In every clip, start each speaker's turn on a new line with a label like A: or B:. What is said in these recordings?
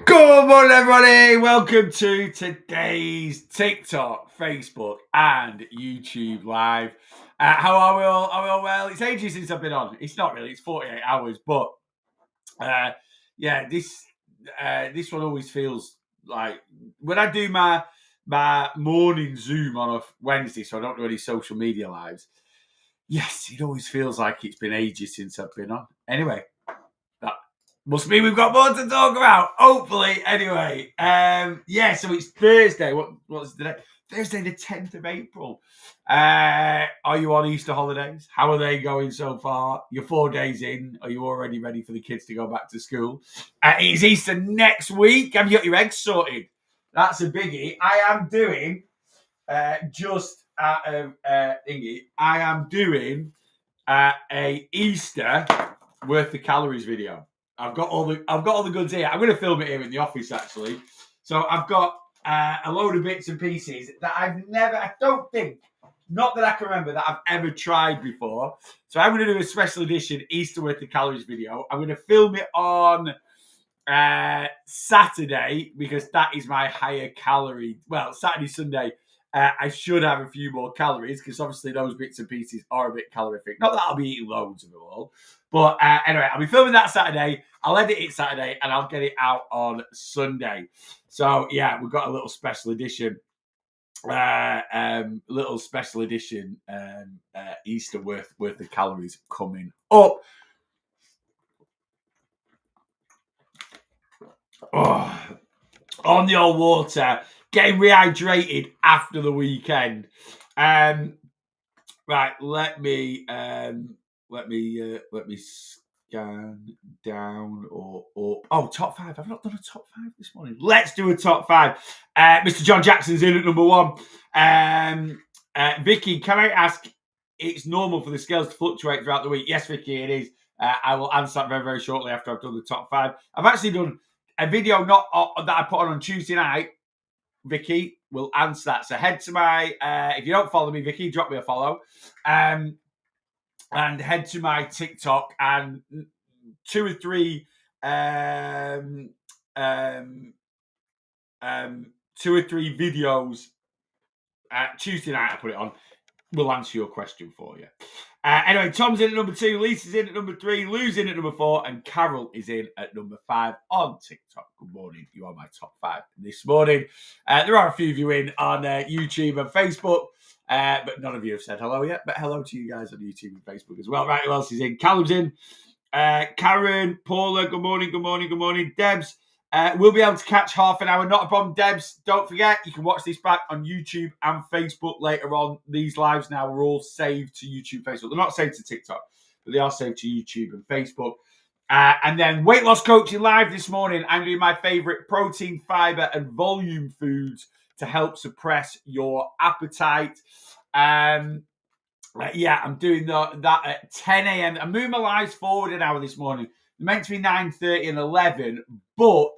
A: Good morning, everybody. Welcome to today's TikTok, Facebook, and YouTube live. How are we all? Are we all well? It's ages since I've been on. It's not really. It's 48 hours, but yeah, this one always feels like when I do my morning Zoom on a Wednesday, so I don't do any social media lives. Yes, it always feels like it's been ages since I've been on. Anyway, that must mean we've got more to talk about. Hopefully, anyway. So it's Thursday. What's the day? Thursday, the 10th of April. Are you on Easter holidays? How are they going so far? You're 4 days in. Are you already ready for the kids to go back to school? It's Easter next week. Have you got your eggs sorted? That's a biggie. I am doing just out of thingy. I am doing a Easter worth the calories video. I've got all the goods here. I'm going to film it here in the office actually. So I've got a load of bits and pieces that I don't think, not that I can remember, that I've ever tried before. So I'm going to do a special edition Easter worth the calories video. I'm going to film it on Saturday because that is my higher calorie. Well, Saturday, Sunday. I should have a few more calories because obviously those bits and pieces are a bit calorific. Not that I'll be eating loads of it all. But anyway, I'll be filming that Saturday. I'll edit it Saturday and I'll get it out on Sunday. So yeah, we've got a little special edition. Easter worth of calories coming up. Oh, on the old water, getting rehydrated after the weekend. Right, let me scan down or up. Oh, top five. I've not done a top five this morning. Let's do a top five. Mr. John Jackson's in at number one. Vicky, can I ask? It's normal for the scales to fluctuate throughout the week. Yes, Vicky, it is. I will answer that very, very shortly after I've done the top five. I've actually done a video that I put on Tuesday night. Vicky will answer that. So head to my, if you don't follow me, Vicky, drop me a follow. And head to my TikTok and two or three videos. Tuesday night I put it on. We'll answer your question for you. Anyway, Tom's in at number 2, Lisa's in at number 3, Lou's in at number 4, and Carol is in at number 5 on TikTok. Good morning. You are my top 5 this morning. There are a few of you in on YouTube and Facebook, but none of you have said hello yet. But hello to you guys on YouTube and Facebook as well. Right, who else is in? Callum's in. Karen, Paula, good morning, good morning, good morning. Debs, we'll be able to catch half an hour. Not a problem, Debs. Don't forget, you can watch this back on YouTube and Facebook later on. These lives now are all saved to YouTube, Facebook. They're not saved to TikTok, but they are saved to YouTube and Facebook. And then Weight Loss Coaching Live this morning. I'm doing my favorite protein, fiber, and volume foods to help suppress your appetite. I'm doing that at 10 a.m. I'm moving my lives forward an hour this morning. They're meant to be 9:30 and 11, but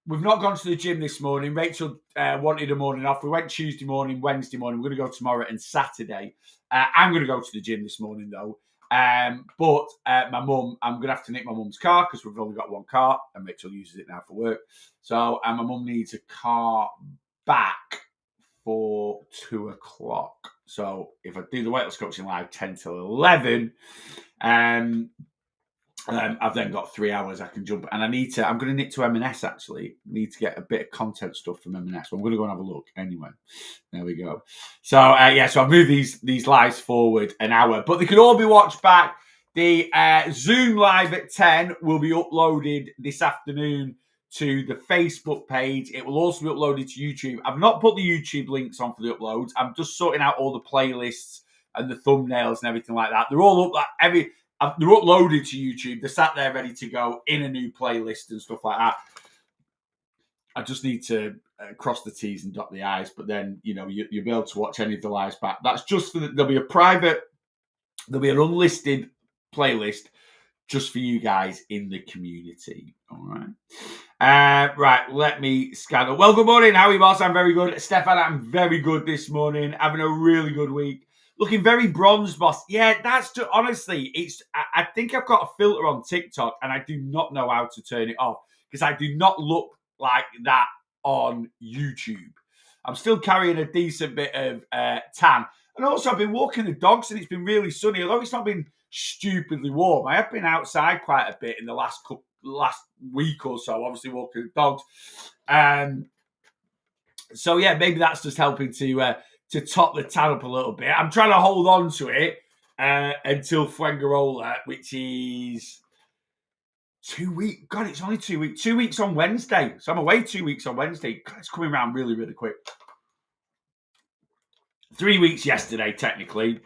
A: we've not gone to the gym this morning. Rachel wanted a morning off. We went Tuesday morning, Wednesday morning. We're going to go tomorrow and Saturday. I'm going to go to the gym this morning, though. But my mum, I'm going to have to nick my mum's car because we've only got one car and Rachel uses it now for work. So my mum needs a car back for 2 o'clock. So if I do the Weight Loss Coaching Live 10 till 11, I've then got 3 hours I can jump. And I'm going to nick to M&S actually. Need to get a bit of content stuff from M&S. So I'm going to go and have a look anyway. There we go. So so I've moved these lives forward an hour, but they can all be watched back. The Zoom live at 10 will be uploaded this afternoon to the Facebook page. It will also be uploaded to YouTube. I've not put the YouTube links on for the uploads. I'm just sorting out all the playlists and the thumbnails and everything like that. They're all up. They're uploaded to YouTube. They're sat there ready to go in a new playlist and stuff like that. I just need to cross the T's and dot the I's, but then you'll be able to watch any of the lives back. That's just for there'll be an unlisted playlist just for you guys in the community. All right. Right, let me scan up. Well, good morning. How are you, boss? I'm very good. Stefan, I'm very good this morning. Having a really good week. Looking very bronzed, boss. Yeah, that's just, honestly, I think I've got a filter on TikTok and I do not know how to turn it off because I do not look like that on YouTube. I'm still carrying a decent bit of tan. And also, I've been walking the dogs and it's been really sunny, although it's not been stupidly warm. I have been outside quite a bit in the last week or so, obviously walking the dogs. So yeah, maybe that's just helping to top the tan up a little bit. I'm trying to hold on to it until Fuengirola, which is 2 weeks. God, it's only 2 weeks. 2 weeks on Wednesday. So I'm away 2 weeks on Wednesday. God, it's coming around really, really quick. 3 weeks yesterday, technically.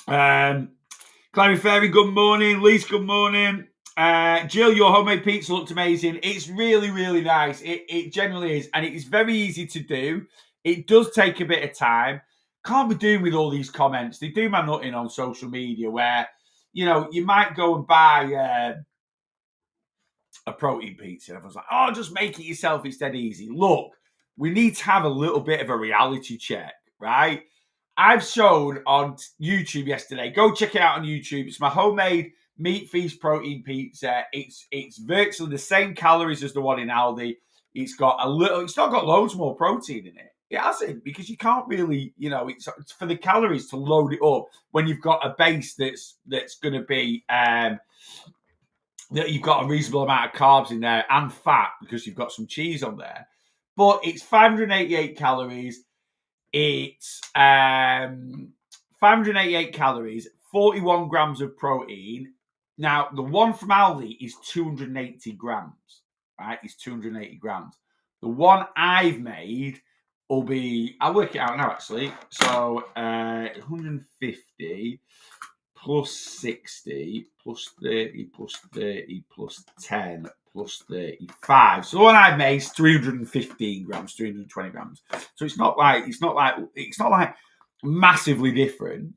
A: Clary Fairy, good morning. Lise, good morning. Jill, your homemade pizza looked amazing. It's really, really nice. It generally is. And it is very easy to do. It does take a bit of time. Can't be doing with all these comments. They do my nutting on social media where, you might go and buy a protein pizza. And everyone's like, oh, just make it yourself. It's dead easy. Look, we need to have a little bit of a reality check, right? I've shown on YouTube yesterday. Go check it out on YouTube. It's my homemade Meat Feast protein pizza. It's virtually the same calories as the one in Aldi. It's not got loads more protein in it. It hasn't, because you can't really, it's for the calories to load it up when you've got a base that's going to be that you've got a reasonable amount of carbs in there and fat because you've got some cheese on there. But it's 588 calories. It's 588 calories, 41 grams of protein. Now, the one from Aldi is 280 grams, right? It's 280 grams. The one I've made will be, I'll work it out now, actually. So, 150 plus 60 plus 30 plus 30 plus 10 plus 35. So the one I've made is 315 grams, 320 grams. So it's not like massively different.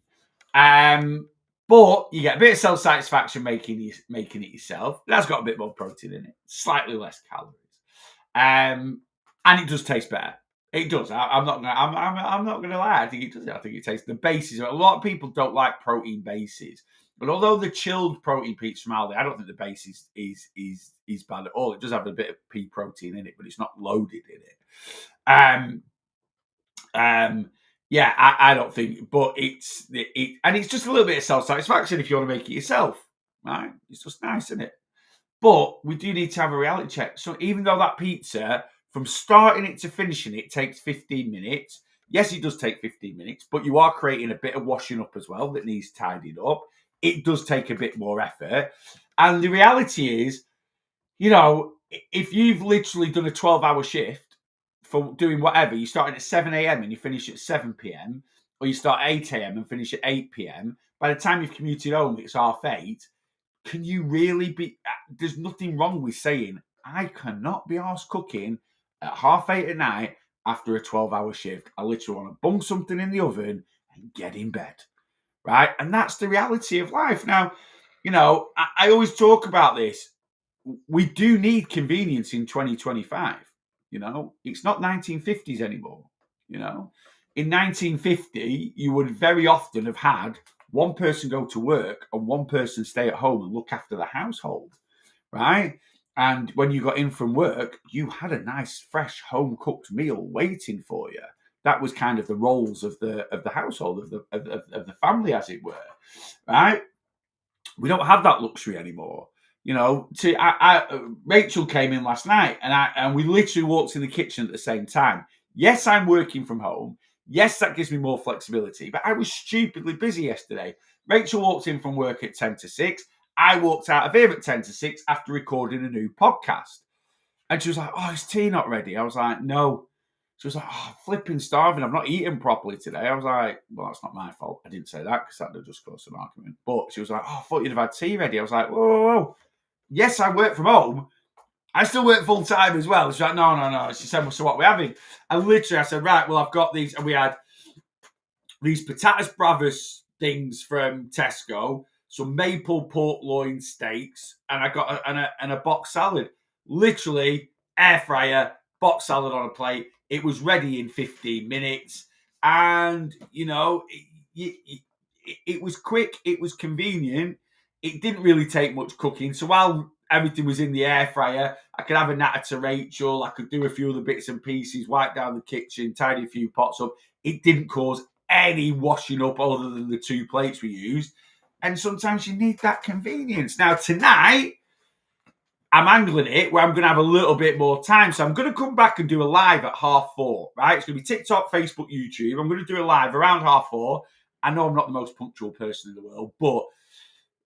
A: But you get a bit of self-satisfaction making it yourself. It has got a bit more protein in it, slightly less calories. And it does taste better. It does. I'm not gonna lie. I think it does. I think it tastes. The bases. A lot of people don't like protein bases, but although the chilled protein pizza from Aldi, I don't think the base is bad at all. It does have a bit of pea protein in it, but it's not loaded in it. Yeah, I don't think. But it's just a little bit of self-satisfaction if you want to make it yourself, right? It's just nice, isn't it? But we do need to have a reality check. So even though that pizza, from starting it to finishing it, takes 15 minutes. Yes, it does take 15 minutes, but you are creating a bit of washing up as well that needs tidied up. It does take a bit more effort. And the reality is, if you've literally done a 12-hour shift for doing whatever, you start at 7 a.m. and you finish at 7 p.m., or you start 8 a.m. and finish at 8 p.m., by the time you've commuted home, it's 8:30. Can you really be... There's nothing wrong with saying, I cannot be arsed cooking at 8:30 at night after a 12-hour shift. I literally want to bung something in the oven and get in bed, right? And that's the reality of life. Now, I always talk about this. We do need convenience in 2025. It's not 1950s anymore. In 1950, you would very often have had one person go to work and one person stay at home and look after the household, right? And when you got in from work, you had a nice, fresh, home-cooked meal waiting for you. That was kind of the roles of the household, of the family, as it were, right? We don't have that luxury anymore. Rachel came in last night, and we literally walked in the kitchen at the same time. Yes, I'm working from home. Yes, that gives me more flexibility, but I was stupidly busy yesterday. Rachel walked in from work at 10 to 6. I walked out of here at 10 to 6 after recording a new podcast. And she was like, oh, is tea not ready? I was like, no. She was like, oh, flipping starving. I've not eaten properly today. I was like, well, that's not my fault. I didn't say that because that would just cause some argument. But she was like, oh, I thought you'd have had tea ready. I was like, whoa. Yes, I work from home. I still work full time as well. She's like, no. She said, well, so what are we having? And literally I said, right, well, I've got these. And we had these patatas bravas things from Tesco, some maple pork loin steaks, and I got a box salad. Literally, air fryer, box salad on a plate. It was ready in 15 minutes. And, it was quick, it was convenient, it didn't really take much cooking. So while everything was in the air fryer, I could have a natter to Rachel, I could do a few other bits and pieces, wipe down the kitchen, tidy a few pots up. It didn't cause any washing up other than the 2 plates we used. And sometimes you need that convenience. Now, tonight, I'm angling it where I'm going to have a little bit more time. So I'm going to come back and do a live at 4:30, right? It's going to be TikTok, Facebook, YouTube. I'm going to do a live around 4:30. I know I'm not the most punctual person in the world, but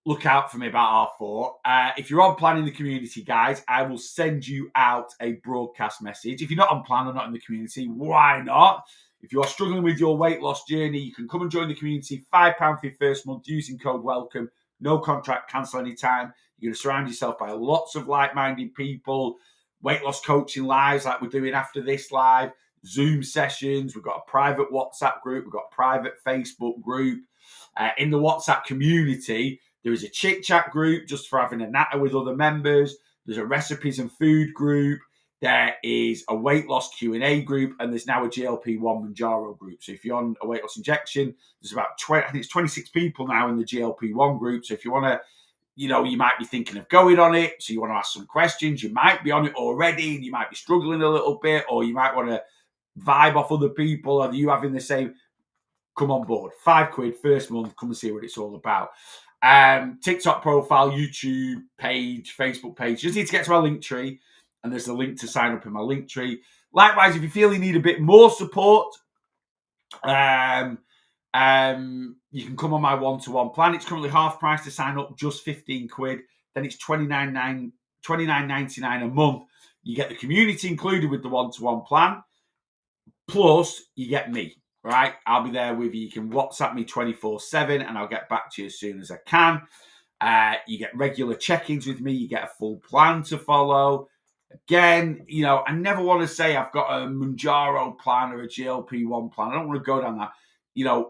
A: look out for me about 4:30. If you're on Plan in the community, guys, I will send you out a broadcast message. If you're not on Plan or not in the community, why not? If you are struggling with your weight loss journey, you can come and join the community. £5 for your first month using code WELCOME. No contract, cancel anytime. You're going to surround yourself by lots of like-minded people, weight loss coaching lives like we're doing after this live, Zoom sessions. We've got a private WhatsApp group. We've got a private Facebook group. In the WhatsApp community, there is a chit-chat group just for having a natter with other members. There's a recipes and food group. There is a weight loss Q&A group, and there's now a GLP-1 Mounjaro group. So if you're on a weight loss injection, there's about 20, I think it's 26 people now in the GLP-1 group. So if you want to, you might be thinking of going on it, so you want to ask some questions, you might be on it already, and you might be struggling a little bit, or you might want to vibe off other people, or you having the same, come on board. £5 first month, come and see what it's all about. TikTok profile, YouTube page, Facebook page. You just need to get to my link tree, and there's a link to sign up in my link tree. Likewise, if you feel you need a bit more support, you can come on my one-to-one plan. It's currently half price to sign up, just £15. Then it's $29.99 a month. You get the community included with the one-to-one plan. Plus, you get me, right? I'll be there with you. You can WhatsApp me 24/7 and I'll get back to you as soon as I can. You get regular check-ins with me. You get a full plan to follow. Again, I never want to say I've got a Mounjaro plan or a GLP-1 plan. I don't want to go down that.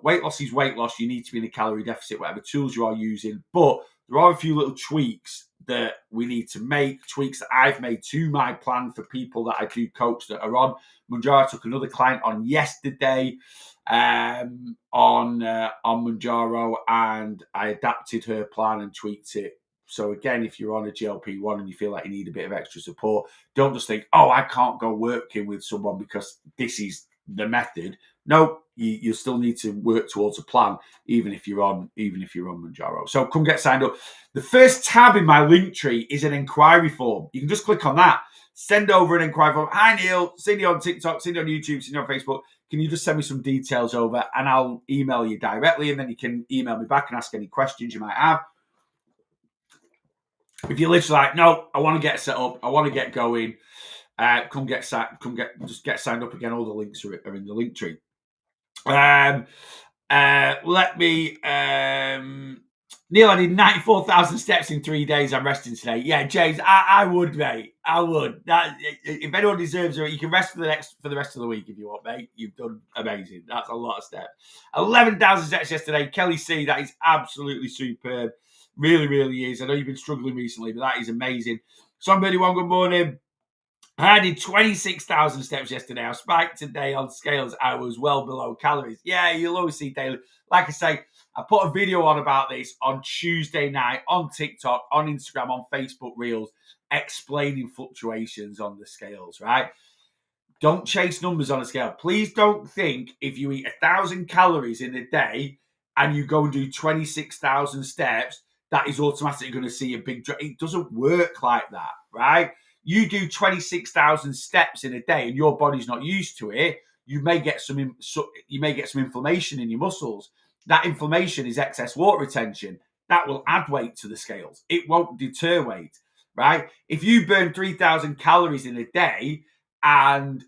A: Weight loss is weight loss. You need to be in a calorie deficit, whatever tools you are using. But there are a few little tweaks that we need to make, tweaks that I've made to my plan for people that I do coach that are on Mounjaro. I took another client on yesterday on Mounjaro, and I adapted her plan and tweaked it. So again, if you're on a GLP-1 and you feel like you need a bit of extra support, don't just think, I can't go working with someone because this is the method. No, you still need to work towards a plan, even if you're on Mounjaro. So come get signed up. The first tab in my link tree is an inquiry form. You can just click on that. Send over an inquiry form. Hi Neil, seen you on TikTok, seen you on YouTube, seen you on Facebook. Can you just send me some details over and I'll email you directly, and then you can email me back and ask any questions you might have. If you're literally like, no, I want to get set up, I want to get get signed up again. All the links are in the link tree. Neil, I did 94,000 steps in 3 days. I'm resting today. Yeah, James, I would, mate. I would. If anyone deserves it, you can rest for the rest of the week if you want, mate. You've done amazing. That's a lot of steps. 11,000 steps yesterday. Kelly C, that is absolutely superb. Really, really is. I know you've been struggling recently, but that is amazing. Somebody, one good morning. I did 26,000 steps yesterday. I spiked today on scales. I was well below calories. Yeah, you'll always see daily. Like I say, I put a video on about this on Tuesday night on TikTok, on Instagram, on Facebook Reels, explaining fluctuations on the scales, right? Don't chase numbers on a scale. Please don't think if you eat 1,000 calories in a day and you go and do 26,000 steps, that is automatically going to see a big drop. It doesn't work like that, right? You do 26,000 steps in a day and your body's not used to it, you may get some inflammation in your muscles. That inflammation is excess water retention. That will add weight to the scales. It won't deter weight, right? If you burn 3,000 calories in a day and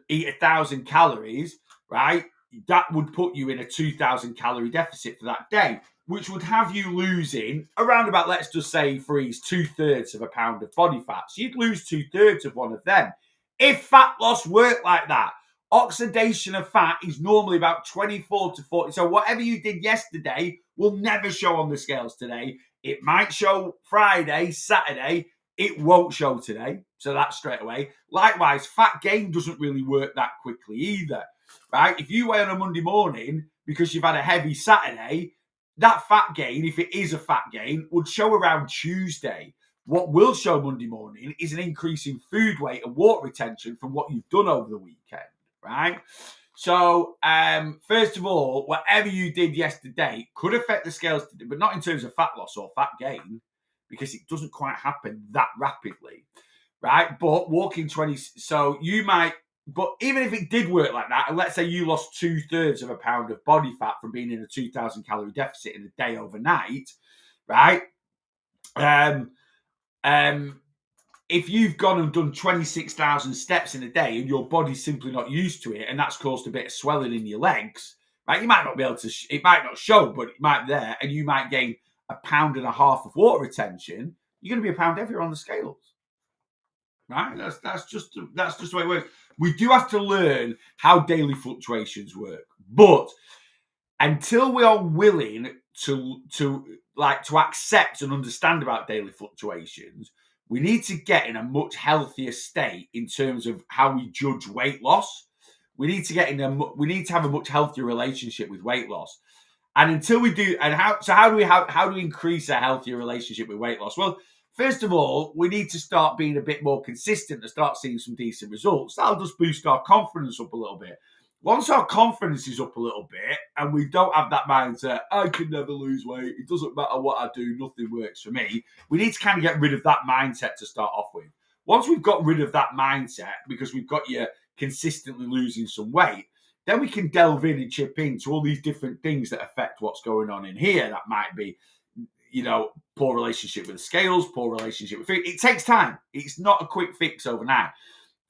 A: eat 1,000 calories, right, that would put you in a 2,000 calorie deficit for that day, which would have you losing around about, let's just say, freeze 2/3 of a pound of body fat. So you'd lose 2/3 of one of them. If fat loss worked like that, oxidation of fat is normally about 24 to 40. So whatever you did yesterday will never show on the scales today. It might show Friday, Saturday. It won't show today. So that's straight away. Likewise, fat gain doesn't really work that quickly either. right? If you weigh on a Monday morning because you've had a heavy Saturday, that fat gain, if it is a fat gain, would show around Tuesday. What will show Monday morning is an increase in food weight and water retention from what you've done over the weekend, right? So, first of all, whatever you did yesterday could affect the scales, but not in terms of fat loss or fat gain, because it doesn't quite happen that rapidly, right? But walking 20, so you might, but even if it did work like that, and let's say you lost 2/3 of a pound of body fat from being in a 2,000 calorie deficit in a day overnight, right? If you've gone and done 26,000 steps in a day and your body's simply not used to it, and that's caused a bit of swelling in your legs, right? You might not be able to, it might not show, but it might be there, and you might gain 1.5 pounds of water retention. You're going to be a pound heavier on the scales, right? That's just the way it works. We do have to learn how daily fluctuations work, but until we are willing to accept and understand about daily fluctuations, we need to get in a much healthier state in terms of how we judge weight loss. We need to have a much healthier relationship with weight loss. And until we do, and how do we increase a healthier relationship with weight loss? Well, first of all, we need to start being a bit more consistent and start seeing some decent results. That'll just boost our confidence up a little bit. Once our confidence is up a little bit and we don't have that mindset, I can never lose weight, it doesn't matter what I do, nothing works for me, we need to kind of get rid of that mindset to start off with. Once we've got rid of that mindset, because we've got you consistently losing some weight, then we can delve in and chip into all these different things that affect what's going on in here. That might be, poor relationship with the scales, poor relationship with food. It takes time. It's not a quick fix overnight.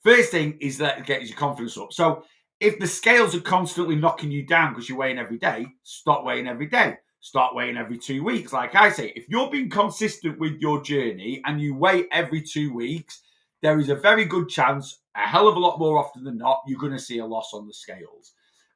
A: First thing is that it gets your confidence up. So if the scales are constantly knocking you down because you're weighing every day, stop weighing every day. Start weighing every 2 weeks. Like I say, if you're being consistent with your journey and you weigh every 2 weeks, there is a very good chance, a hell of a lot more often than not, you're going to see a loss on the scales.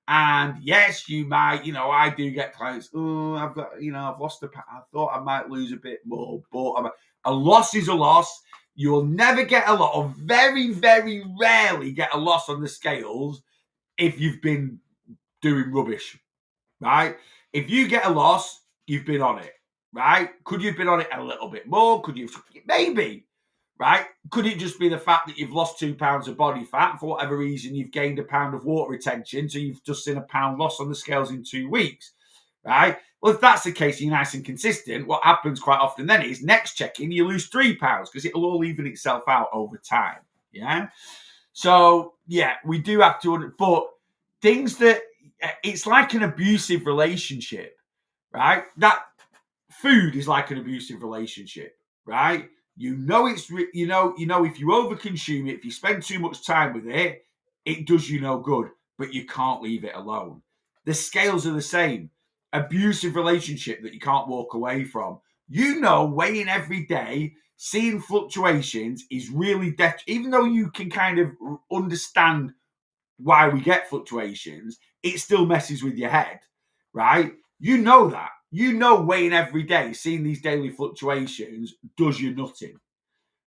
A: And yes, you might, I do get clients, I've lost I thought I might lose a bit more, but a loss is a loss. You'll never get a lot, or very, very rarely get a loss on the scales if you've been doing rubbish, right? If you get a loss, you've been on it, right? Could you have been on it a little bit more? Could you? Maybe, right? Could it just be the fact that you've lost 2 pounds of body fat? For whatever reason, you've gained 1 pound of water retention, so you've just seen 1 pound loss on the scales in 2 weeks, right? Well, if that's the case, you're nice and consistent. What happens quite often then is next check-in, you lose 3 pounds because it'll all even itself out over time, yeah? So, yeah, we do have to, but things that, it's like an abusive relationship, right? That food is like an abusive relationship, right? It's if you overconsume it, if you spend too much time with it, it does you no good, but you can't leave it alone. The scales are the same. Abusive relationship that you can't walk away from. Weighing every day, seeing fluctuations is really even though you can kind of understand why we get fluctuations, it still messes with your head, right? You know that. Weighing every day, seeing these daily fluctuations does you nothing,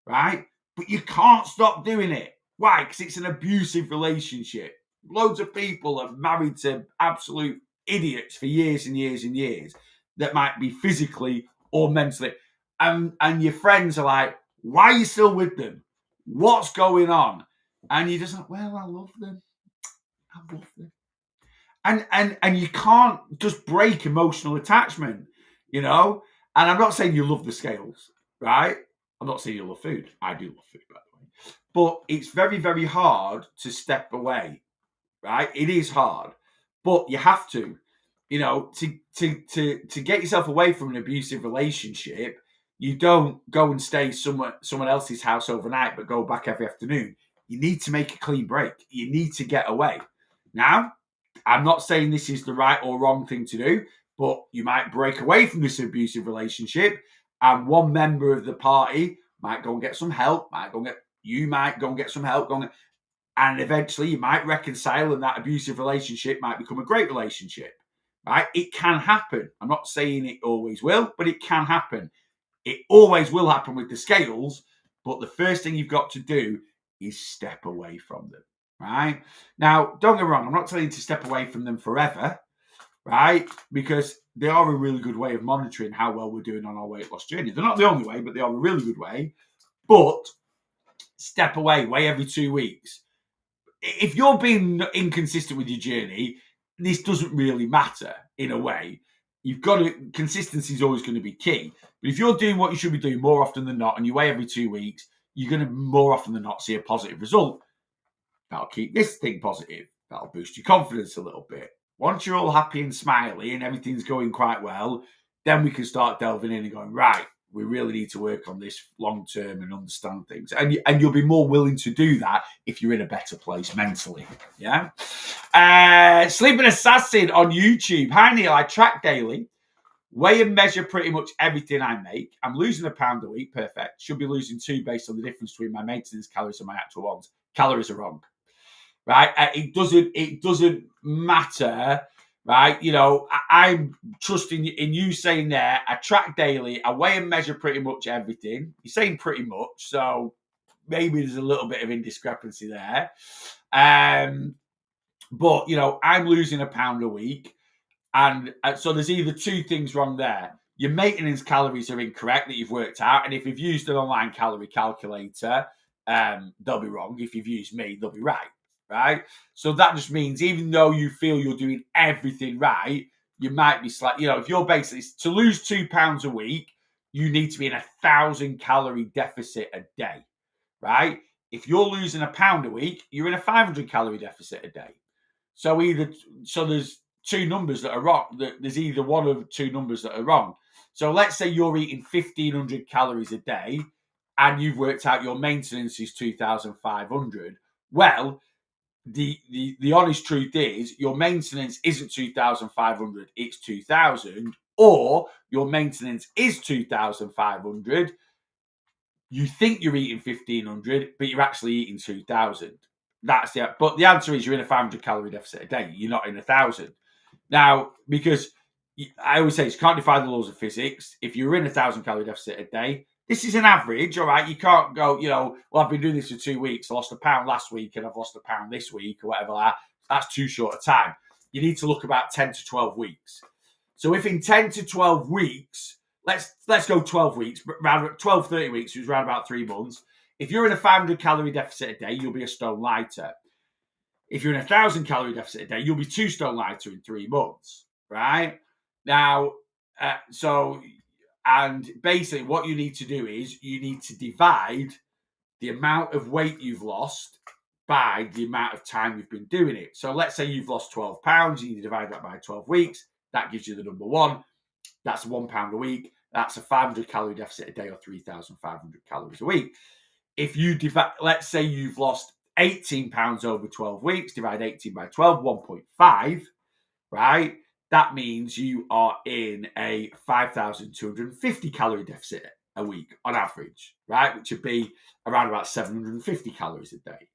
A: right? But you can't stop doing it. Why? Because it's an abusive relationship. Loads of people are married to absolute idiots for years and years and years that might be physically or mentally. And your friends are like, why are you still with them? What's going on? And you're just like, well, I love them. And you can't just break emotional attachment, And I'm not saying you love the scales, right? I'm not saying you love food. I do love food, by the way. But it's very, very hard to step away, right? It is hard, but you have to, to get yourself away from an abusive relationship. You don't go and stay someone else's house overnight, but go back every afternoon. You need to make a clean break. You need to get away. Now, I'm not saying this is the right or wrong thing to do, but you might break away from this abusive relationship, and one member of the party might go and get some help, you might go and get some help, and eventually you might reconcile, and that abusive relationship might become a great relationship, right? It can happen. I'm not saying it always will, but it can happen. It always will happen with the scales, but the first thing you've got to do is step away from them. right? Now, don't get me wrong, I'm not telling you to step away from them forever, right? Because they are a really good way of monitoring how well we're doing on our weight loss journey. They're not the only way, but they are a really good way. But step away, weigh every 2 weeks. If you're being inconsistent with your journey, this doesn't really matter in a way. You've got to, consistency is always going to be key. But if you're doing what you should be doing more often than not, and you weigh every 2 weeks, you're going to more often than not see a positive result. That'll keep this thing positive. That'll boost your confidence a little bit. Once you're all happy and smiley and everything's going quite well, then we can start delving in and going, right, we really need to work on this long term and understand things. And you'll be more willing to do that if you're in a better place mentally. Yeah. Sleeping Assassin on YouTube. Hi, Neil. I track daily, weigh and measure pretty much everything I make. I'm losing a pound a week. Perfect. Should be losing 2 based on the difference between my maintenance calories and my actual ones. Calories are wrong. Right? It doesn't matter, right? You know, I'm trusting in you saying there, I track daily, I weigh and measure pretty much everything. You're saying pretty much, so maybe there's a little bit of indiscrepancy there. But, you know, I'm losing a pound a week. And so there's either two things wrong there. Your maintenance calories are incorrect that you've worked out. And if you've used an online calorie calculator, they'll be wrong. If you've used me, they'll be right. Right. So that just means even though you feel you're doing everything right, you might be slightly, you know, if you're basically to lose 2 pounds a week, you need to be in 1,000 calorie deficit a day. Right. If you're losing a pound a week, you're in a 500 calorie deficit a day. So there's two numbers that are wrong. There's either one of two numbers that are wrong. So let's say you're eating 1,500 calories a day and you've worked out your maintenance is 2,500. Well, the honest truth is your maintenance isn't 2,500, it's 2,000, or your maintenance is 2,500. You think you're eating 1,500, but you're actually eating 2,000. That's the, but the answer is you're in a 500 calorie deficit a day. You're not in 1,000. Now, because I always say you can't defy the laws of physics. If you're in a 1,000 calorie deficit a day, this is an average, all right? You can't go, you know, well, I've been doing this for 2 weeks. I lost a pound last week and I've lost a pound this week or whatever like that. That's too short a time. You need to look about 10 to 12 weeks. So if in 10 to 12 weeks, let's go 12 weeks, around 12, 30 weeks, which is around about 3 months. If you're in a 500 calorie deficit a day, you'll be a stone lighter. If you're in a 1,000 calorie deficit a day, you'll be 2 stone lighter in 3 months, right? Now, and basically what you need to do is you need to divide the amount of weight you've lost by the amount of time you've been doing it. So let's say you've lost 12 pounds, you need to divide that by 12 weeks. That gives you the number 1. That's 1 pound a week. That's a 500 calorie deficit a day or 3,500 calories a week. If you divide, let's say you've lost 18 pounds over 12 weeks, divide 18 by 12, 1.5, right? That means you are in a 5,250 calorie deficit a week on average, right? Which would be around about 750 calories a day,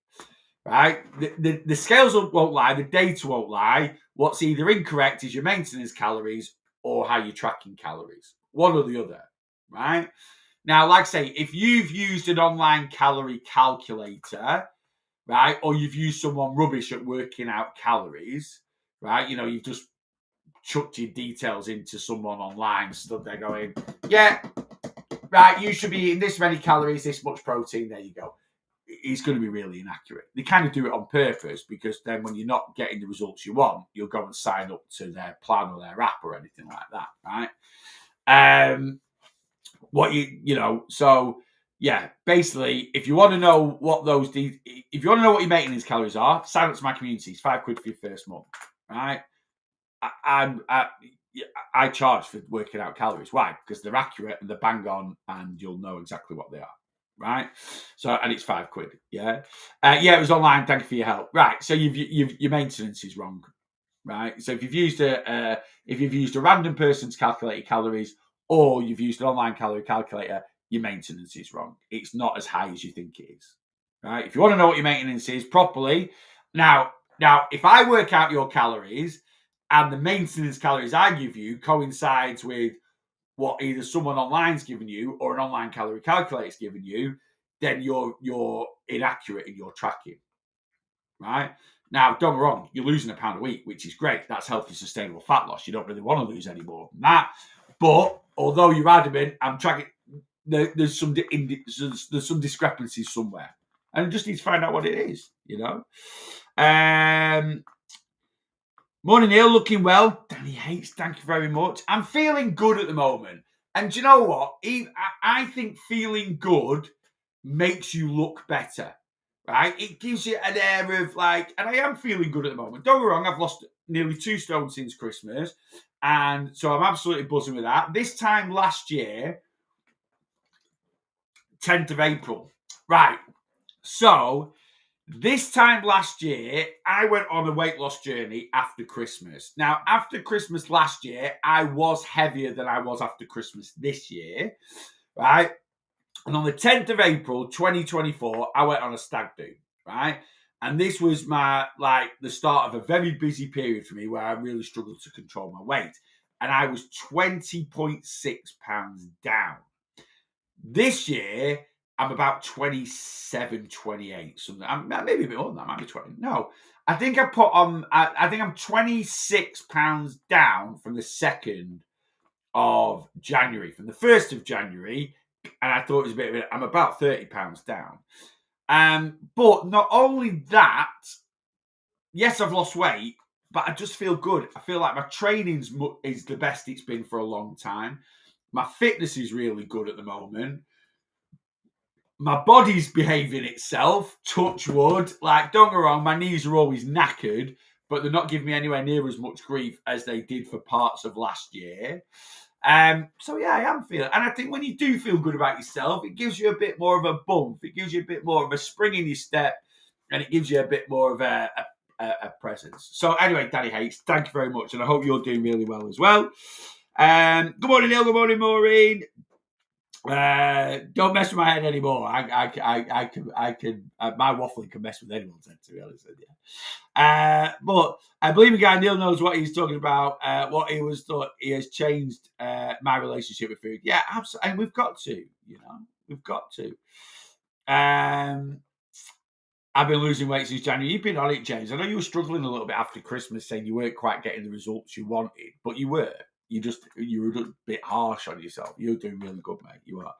A: right? The scales won't lie, the data won't lie. What's either incorrect is your maintenance calories or how you're tracking calories, one or the other, right? Now, like I say, if you've used an online calorie calculator, right, or you've used someone rubbish at working out calories, right, you know, you've just chucked your details into someone online, stood there going, yeah, right, you should be eating this many calories, this much protein, there you go. It's going to be really inaccurate. They kind of do it on purpose because then when you're not getting the results you want, you'll go and sign up to their plan or their app or anything like that, right? So yeah, basically, if you want to know what if you want to know what your maintenance calories are, sign up to my community. It's £5 for your first month, right? I charge for working out calories. Why? Because they're accurate and they're bang on, and you'll know exactly what they are. Right. So, and it's £5. Yeah. It was online. Thank you for your help. Right. So your maintenance is wrong. Right. So if you've used a random person to calculate your calories, or you've used an online calorie calculator, your maintenance is wrong. It's not as high as you think it is. Right. If you want to know what your maintenance is properly, now, if I work out your calories and the maintenance calories I give you coincides with what either someone online's given you or an online calorie calculator's given you, then you're inaccurate in your tracking. right? Now, don't get me wrong, you're losing a pound a week, which is great. That's healthy, sustainable fat loss. You don't really want to lose any more than that. But although you're adamant, I'm tracking, there's some discrepancies somewhere. And just need to find out what it is, you know? Morning, Neil. Looking well. Danny Hates, thank you very much. I'm feeling good at the moment. And do you know what? I think feeling good makes you look better, right? It gives you an air of like, and I am feeling good at the moment. Don't get me wrong, I've lost nearly 2 stone since Christmas. And so I'm absolutely buzzing with that. This time last year, 10th of April. Right. So this time last year, I went on a weight loss journey after Christmas. Now, after Christmas last year, I was heavier than I was after Christmas this year, right? And on the 10th of April, 2024, I went on a stag do, right? And this was the start of a very busy period for me where I really struggled to control my weight. And I was 20.6 pounds down. This year, I'm about 27, 28. Something. Maybe a bit more than that. I might be 20. No, I think I put on, I think I'm 26 pounds down from the 2nd of January. From the 1st of January, and I thought it was a bit, I'm about 30 pounds down. But not only that, yes, I've lost weight, but I just feel good. I feel like my training is the best it's been for a long time. My fitness is really good at the moment. My body's behaving itself, touch wood. Like, don't get me wrong, my knees are always knackered, but they're not giving me anywhere near as much grief as they did for parts of last year. So yeah, I am feeling, and I think when you do feel good about yourself, it gives you a bit more of a bump. It gives you a bit more of a spring in your step, and it gives you a bit more of a presence. So anyway, Danny Hates, thank you very much, and I hope you're doing really well as well. Good morning, Neil. Good morning, Maureen. Don't mess with my head anymore. I can my waffling can mess with anyone's head, to be honest with you. But I believe a guy Neil knows what he's talking about. What he was thought he has changed my relationship with food. Yeah, absolutely. And we've got to, we've got to. I've been losing weight since January. You've been on it, James. I know you were struggling a little bit after Christmas, saying you weren't quite getting the results you wanted, but you were. You were a bit harsh on yourself. You're doing really good, mate. You are.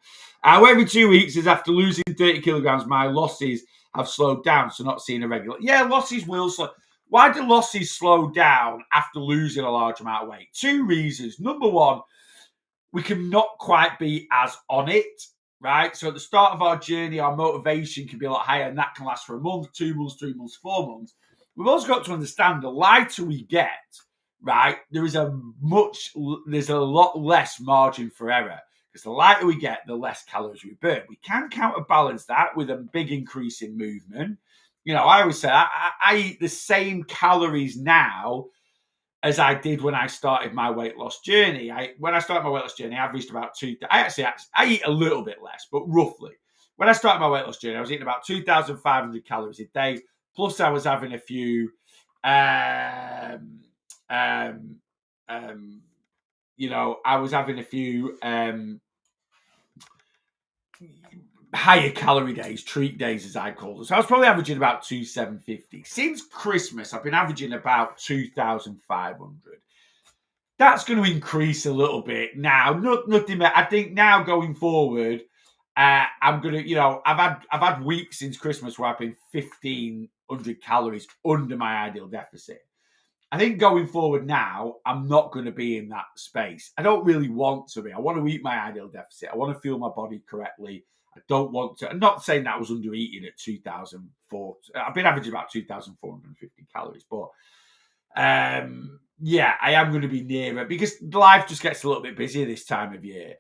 A: Every 2 weeks is after losing 30 kilograms, my losses have slowed down, so not seeing a regular. Yeah, losses will slow. Why do losses slow down after losing a large amount of weight? 2 reasons. Number one, we can not quite be as on it, right? So at the start of our journey, our motivation can be a lot higher, and that can last for a month, 2 months, 3 months, 4 months. We've also got to understand the lighter we get, right, there's a lot less margin for error, because the lighter we get, the less calories we burn. We can counterbalance that with a big increase in movement. I always say I eat the same calories now as I did when I started my weight loss journey. When I started my weight loss journey, I averaged about I eat a little bit less, but roughly. When I started my weight loss journey, I was eating about 2,500 calories a day, plus I was having a few I was having a few higher calorie days, treat days as I call them. So I was probably averaging about 2,750. Since Christmas, I've been averaging about 2,500. That's going to increase a little bit now. Nothing. I think now going forward, I'm gonna. I've had weeks since Christmas where I've been 1,500 calories under my ideal deficit. I think going forward now, I'm not going to be in that space. I don't really want to be. I want to eat my ideal deficit. I want to fuel my body correctly. I don't want to. I'm not saying that I was under eating at 2,004. I've been averaging about 2,450 calories, but yeah, I am going to be nearer because life just gets a little bit busier this time of year,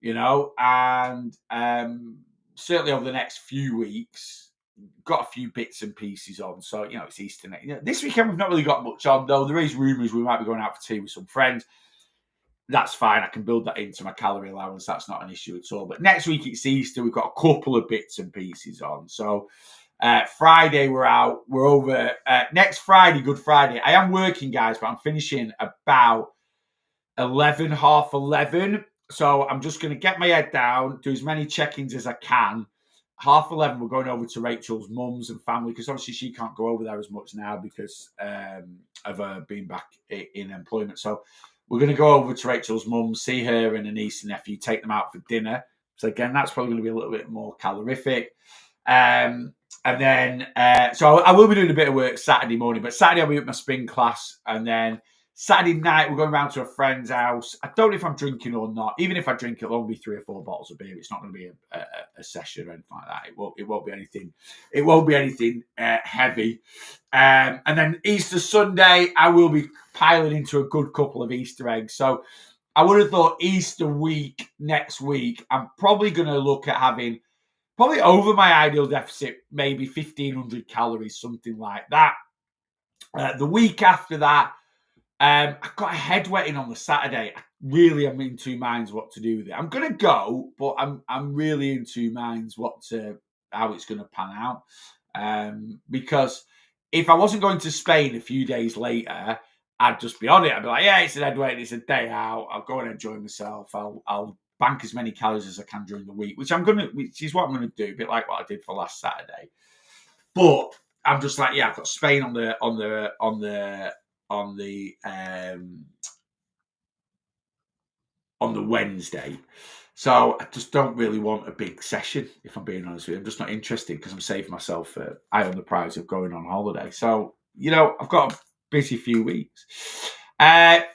A: and certainly over the next few weeks, got a few bits and pieces on. So, it's Easter next. This weekend, we've not really got much on, though. There is rumours we might be going out for tea with some friends. That's fine. I can build that into my calorie allowance. That's not an issue at all. But next week, it's Easter. We've got a couple of bits and pieces on. So, Friday, we're out. We're over. Next Friday, Good Friday. I am working, guys, but I'm finishing about 11, half 11. So, I'm just going to get my head down, do as many check-ins as I can, 11:30, we're going over to Rachel's mum's and family, because obviously she can't go over there as much now because of her being back in employment. So we're going to go over to Rachel's mum, see her and her niece and nephew, take them out for dinner. So again, that's probably going to be a little bit more calorific. And then, so I will be doing a bit of work Saturday morning, but Saturday I'll be at my spin class, and then Saturday night, we're going round to a friend's house. I don't know if I'm drinking or not. Even if I drink, it'll only be 3 or 4 bottles of beer. It's not going to be a session or anything like that. It won't be anything. It won't be anything heavy. And then Easter Sunday, I will be piling into a good couple of Easter eggs. So I would have thought Easter week next week, I'm probably going to look at having probably over my ideal deficit, maybe 1,500 calories, something like that. The week after that, I've got a head wetting on the Saturday. I'm in two minds what to do with it. I'm gonna go, but I'm really in two minds how it's gonna pan out. Because if I wasn't going to Spain a few days later, I'd just be on it. I'd be like, yeah, it's an head wetting, it's a day out. I'll go and enjoy myself. I'll bank as many calories as I can during the week, which is what I'm gonna do, a bit like what I did for last Saturday. But I'm just like, yeah, I've got Spain on the Wednesday. So I just don't really want a big session, if I'm being honest with you. I'm just not interested because I'm saving myself eye on the prize of going on holiday. So, I've got a busy few weeks.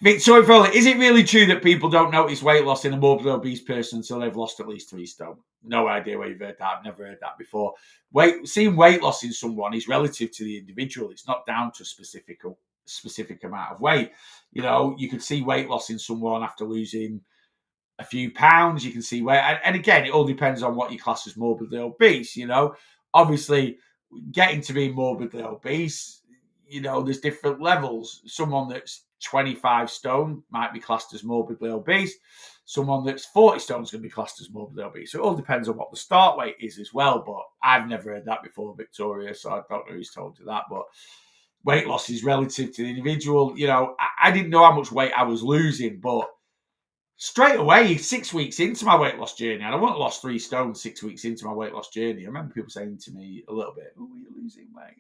A: Victoria Foley, is it really true that people don't notice weight loss in a morbidly obese person until they've lost at least 3 stone? No idea where you've heard that. I've never heard that before. Seeing weight loss in someone is relative to the individual. It's not down to a specific amount of weight. You could see weight loss in someone after losing a few pounds. You can see weight, and again, it all depends on what you class as morbidly obese. Obviously, getting to be morbidly obese, there's different levels. Someone that's 25 stone might be classed as morbidly obese. Someone that's 40 stone is going to be classed as morbidly obese. So it all depends on what the start weight is as well. But I've never heard that before, Victoria, so I don't know who's told you that. But weight loss is relative to the individual. I didn't know how much weight I was losing, but straight away, 6 weeks into my weight loss journey, and I wouldn't have lost 3 stone 6 weeks into my weight loss journey. I remember people saying to me a little bit, "Oh, you're losing weight,"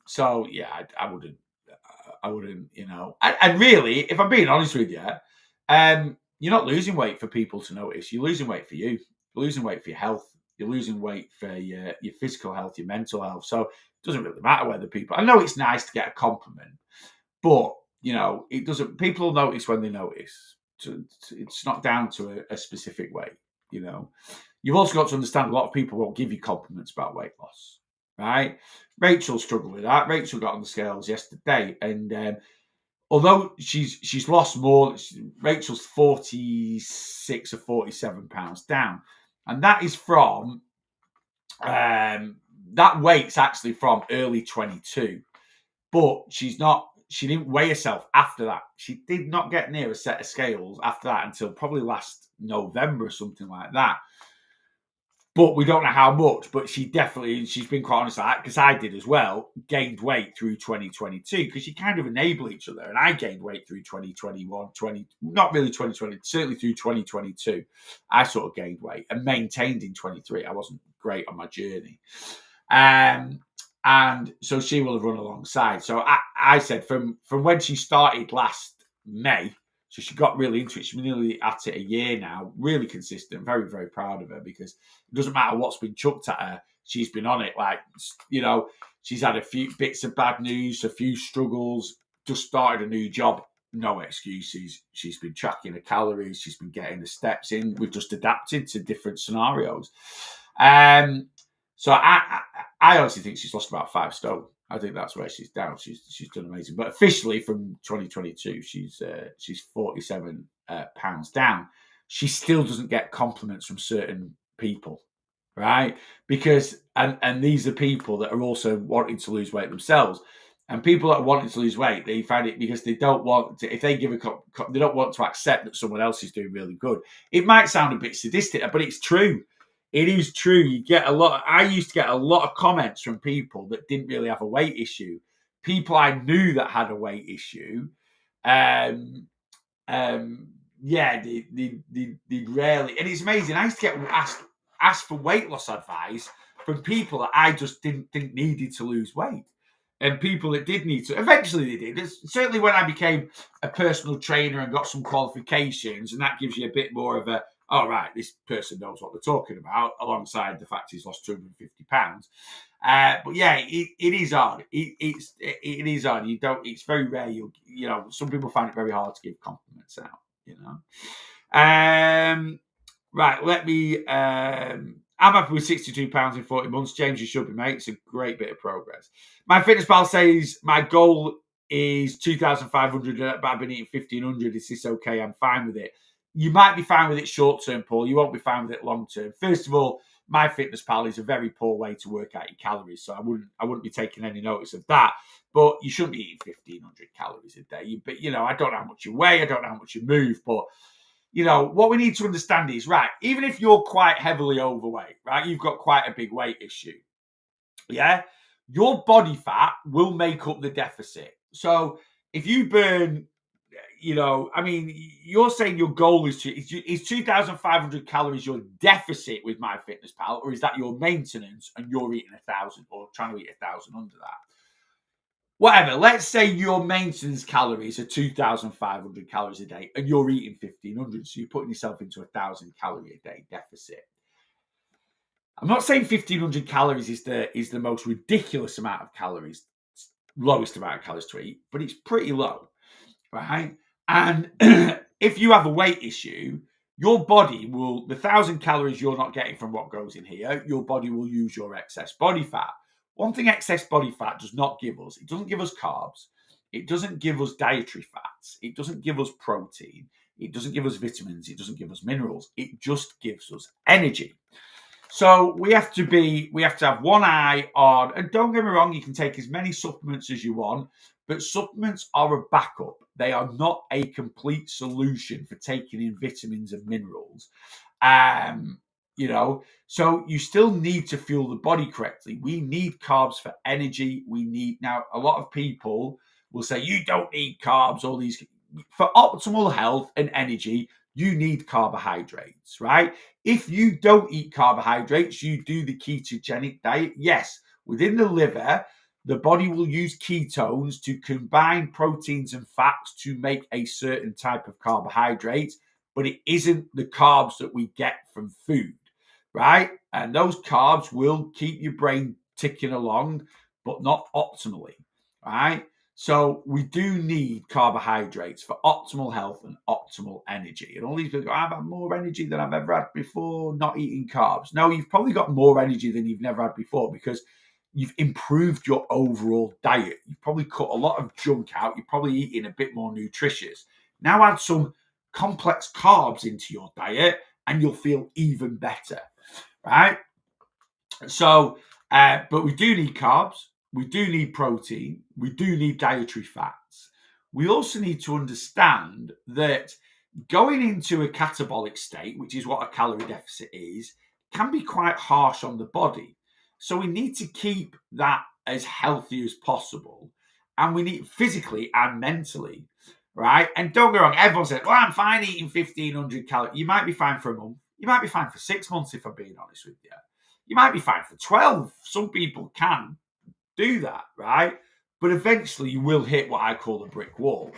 A: So yeah, I wouldn't, and really, if I'm being honest with you, you're not losing weight for people to notice. You're losing weight for you. You're losing weight for your health. You're losing weight for your physical health, your mental health. So it doesn't really matter whether people. I know it's nice to get a compliment, but it doesn't. People will notice when they notice. So it's not down to a specific weight. You've also got to understand a lot of people won't give you compliments about weight loss, right? Rachel struggled with that. Rachel got on the scales yesterday, and although she's lost more, Rachel's 46 or 47 pounds down, and that is from that weight's actually from early 22, but she didn't weigh herself after that. She did not get near a set of scales after that until probably last November or something like that. But we don't know how much, but she's been quite honest like that, because I did as well, gained weight through 2022, because you kind of enable each other. And I gained weight through 2021, not really 2020, certainly through 2022. I sort of gained weight and maintained in 23. I wasn't great on my journey. And so she will have run alongside. So I said from when she started last May, so she got really into it. She's been nearly at it a year now, really consistent. Very, very proud of her, because it doesn't matter what's been chucked at her. She's been on it. She's had a few bits of bad news, a few struggles, just started a new job. No excuses. She's been tracking her calories. She's been getting the steps in. We've just adapted to different scenarios. So I honestly think she's lost about 5 stone. I think that's where she's down. She's done amazing. But officially from 2022, she's 47 pounds down. She still doesn't get compliments from certain people, right? Because and these are people that are also wanting to lose weight themselves. And people that are wanting to lose weight, they find it because they don't want to. If they give they don't want to accept that someone else is doing really good. It might sound a bit sadistic, but it's true. It is true. You get I used to get a lot of comments from people that didn't really have a weight issue. People I knew that had a weight issue. They'd rarely, and it's amazing. I used to get asked asked for weight loss advice from people that I just didn't think needed to lose weight. And people that did need to, eventually they did. Certainly when I became a personal trainer and got some qualifications, and that gives you a bit more of a, all right, this person knows what they're talking about, alongside the fact he's lost 250 pounds. But yeah, it is hard. It is hard. You don't. It's very rare. Some people find it very hard to give compliments out. Right. Let me. I'm happy with £62 in 40 months. James, you should be, mate. It's a great bit of progress. My fitness pal says my goal is 2,500, but I've been eating 1,500. Is this okay? I'm fine with it. You might be fine with it short term, Paul. You won't be fine with it long term. First of all, my fitness pal is a very poor way to work out your calories, so I wouldn't be taking any notice of that. But you shouldn't be eating 1,500 calories a day. But I don't know how much you weigh, I don't know how much you move, but what we need to understand is, right, even if you're quite heavily overweight, right, you've got quite a big weight issue, yeah, your body fat will make up the deficit. So if you burn, you're saying your goal is 2,500 calories your deficit with MyFitnessPal, or is that your maintenance and you're eating 1,000 or trying to eat 1,000 under that? Whatever, let's say your maintenance calories are 2,500 calories a day and you're eating 1,500, so you're putting yourself into 1,000 calorie a day deficit. I'm not saying 1,500 calories is the most ridiculous amount of calories, lowest amount of calories to eat, but it's pretty low, right? And if you have a weight issue, your body will, the 1,000 calories you're not getting from what goes in here, your body will use your excess body fat. One thing excess body fat does not give us, it doesn't give us carbs, it doesn't give us dietary fats, it doesn't give us protein, it doesn't give us vitamins, it doesn't give us minerals, it just gives us energy. So we have to have one eye on, and don't get me wrong, you can take as many supplements as you want, but supplements are a backup. They are not a complete solution for taking in vitamins and minerals. So you still need to fuel the body correctly. We need carbs for energy. Now, a lot of people will say, you don't need carbs, all these. For optimal health and energy, you need carbohydrates, right? If you don't eat carbohydrates, you do the ketogenic diet. Yes, within the liver, the body will use ketones to combine proteins and fats to make a certain type of carbohydrate, but it isn't the carbs that we get from food, right? And those carbs will keep your brain ticking along, but not optimally, right? So we do need carbohydrates for optimal health and optimal energy. And all these people go, I've had more energy than I've ever had before not eating carbs. No, you've probably got more energy than you've never had before because you've improved your overall diet. You've probably cut a lot of junk out. You're probably eating a bit more nutritious. Now add some complex carbs into your diet and you'll feel even better, right? So, but we do need carbs. We do need protein. We do need dietary fats. We also need to understand that going into a catabolic state, which is what a calorie deficit is, can be quite harsh on the body. So we need to keep that as healthy as possible. And we need physically and mentally, right? And don't get me wrong, everyone says, well, I'm fine eating 1,500 calories. You might be fine for a month. You might be fine for 6 months, if I'm being honest with you. You might be fine for 12. Some people can do that, right? But eventually you will hit what I call a brick wall.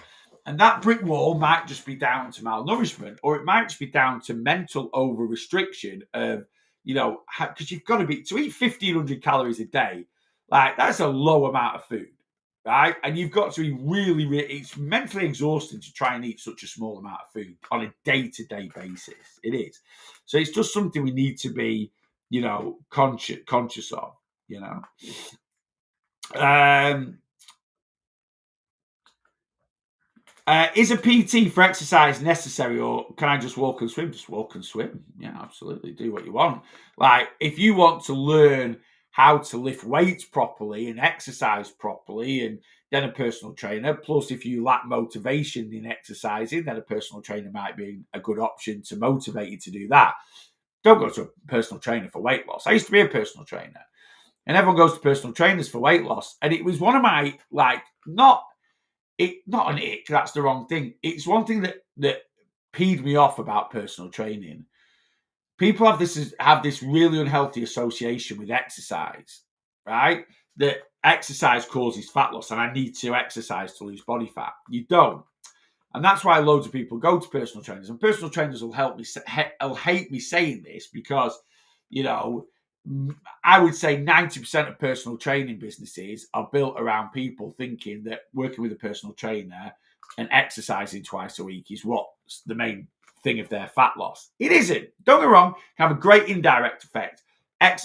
A: And that brick wall might just be down to malnourishment, or it might just be down to mental over restriction of, because you've got to eat 1,500 calories a day, like that's a low amount of food, right? And you've got to be really, it's mentally exhausting to try and eat such a small amount of food on a day-to-day basis. It is. So it's just something we need to be, conscious of, is a PT for exercise necessary, or can I just walk and swim? Just walk and swim. Yeah, absolutely. Do what you want. Like, if you want to learn how to lift weights properly and exercise properly, and then a personal trainer, plus if you lack motivation in exercising, then a personal trainer might be a good option to motivate you to do that. Don't go to a personal trainer for weight loss. I used to be a personal trainer, and everyone goes to personal trainers for weight loss. And it was one of my, not an ick, that's the wrong thing. It's one thing that peed me off about personal training. people have this really unhealthy association with exercise, right? That exercise causes fat loss, and I need to exercise to lose body fat. You don't. And that's why loads of people go to personal trainers, and personal trainers will will hate me saying this because, you know, I would say 90% of personal training businesses are built around people thinking that working with a personal trainer and exercising twice a week is what's the main thing of their fat loss. It isn't. Don't get me wrong, can have a great indirect effect.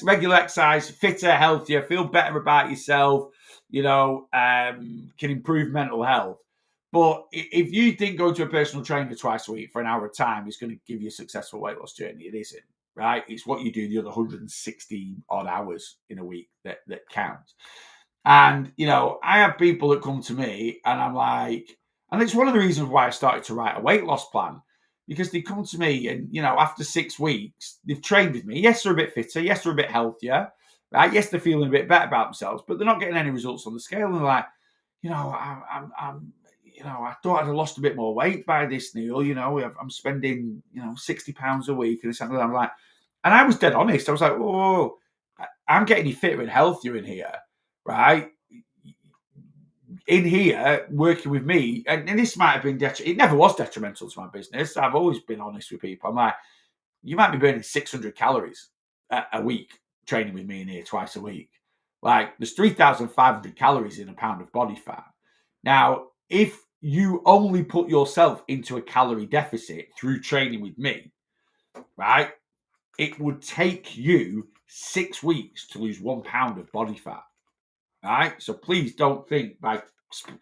A: Regular exercise, fitter, healthier, feel better about yourself, can improve mental health. But if you think going to a personal trainer twice a week for an hour of time is going to give you a successful weight loss journey, it isn't, right? It's what you do the other 160 odd hours in a week that counts. And, I have people that come to me and I'm like, and it's one of the reasons why I started to write a weight loss plan, because they come to me and, after 6 weeks, they've trained with me. Yes, they're a bit fitter. Yes, they're a bit healthier. Right? Yes, they're feeling a bit better about themselves, but they're not getting any results on the scale. And they're like, I thought I'd have lost a bit more weight by this, Neil. I'm spending, £60 a week and something. I'm like, and I was dead honest. I was like, whoa, I'm getting you fitter and healthier in here, right? In here, working with me, and this might have been it never was detrimental to my business. I've always been honest with people. I'm like, you might be burning 600 calories a week training with me in here twice a week. Like, there's 3,500 calories in a pound of body fat. Now, if you only put yourself into a calorie deficit through training with me, right, it would take you 6 weeks to lose 1 pound of body fat, right? So please don't think by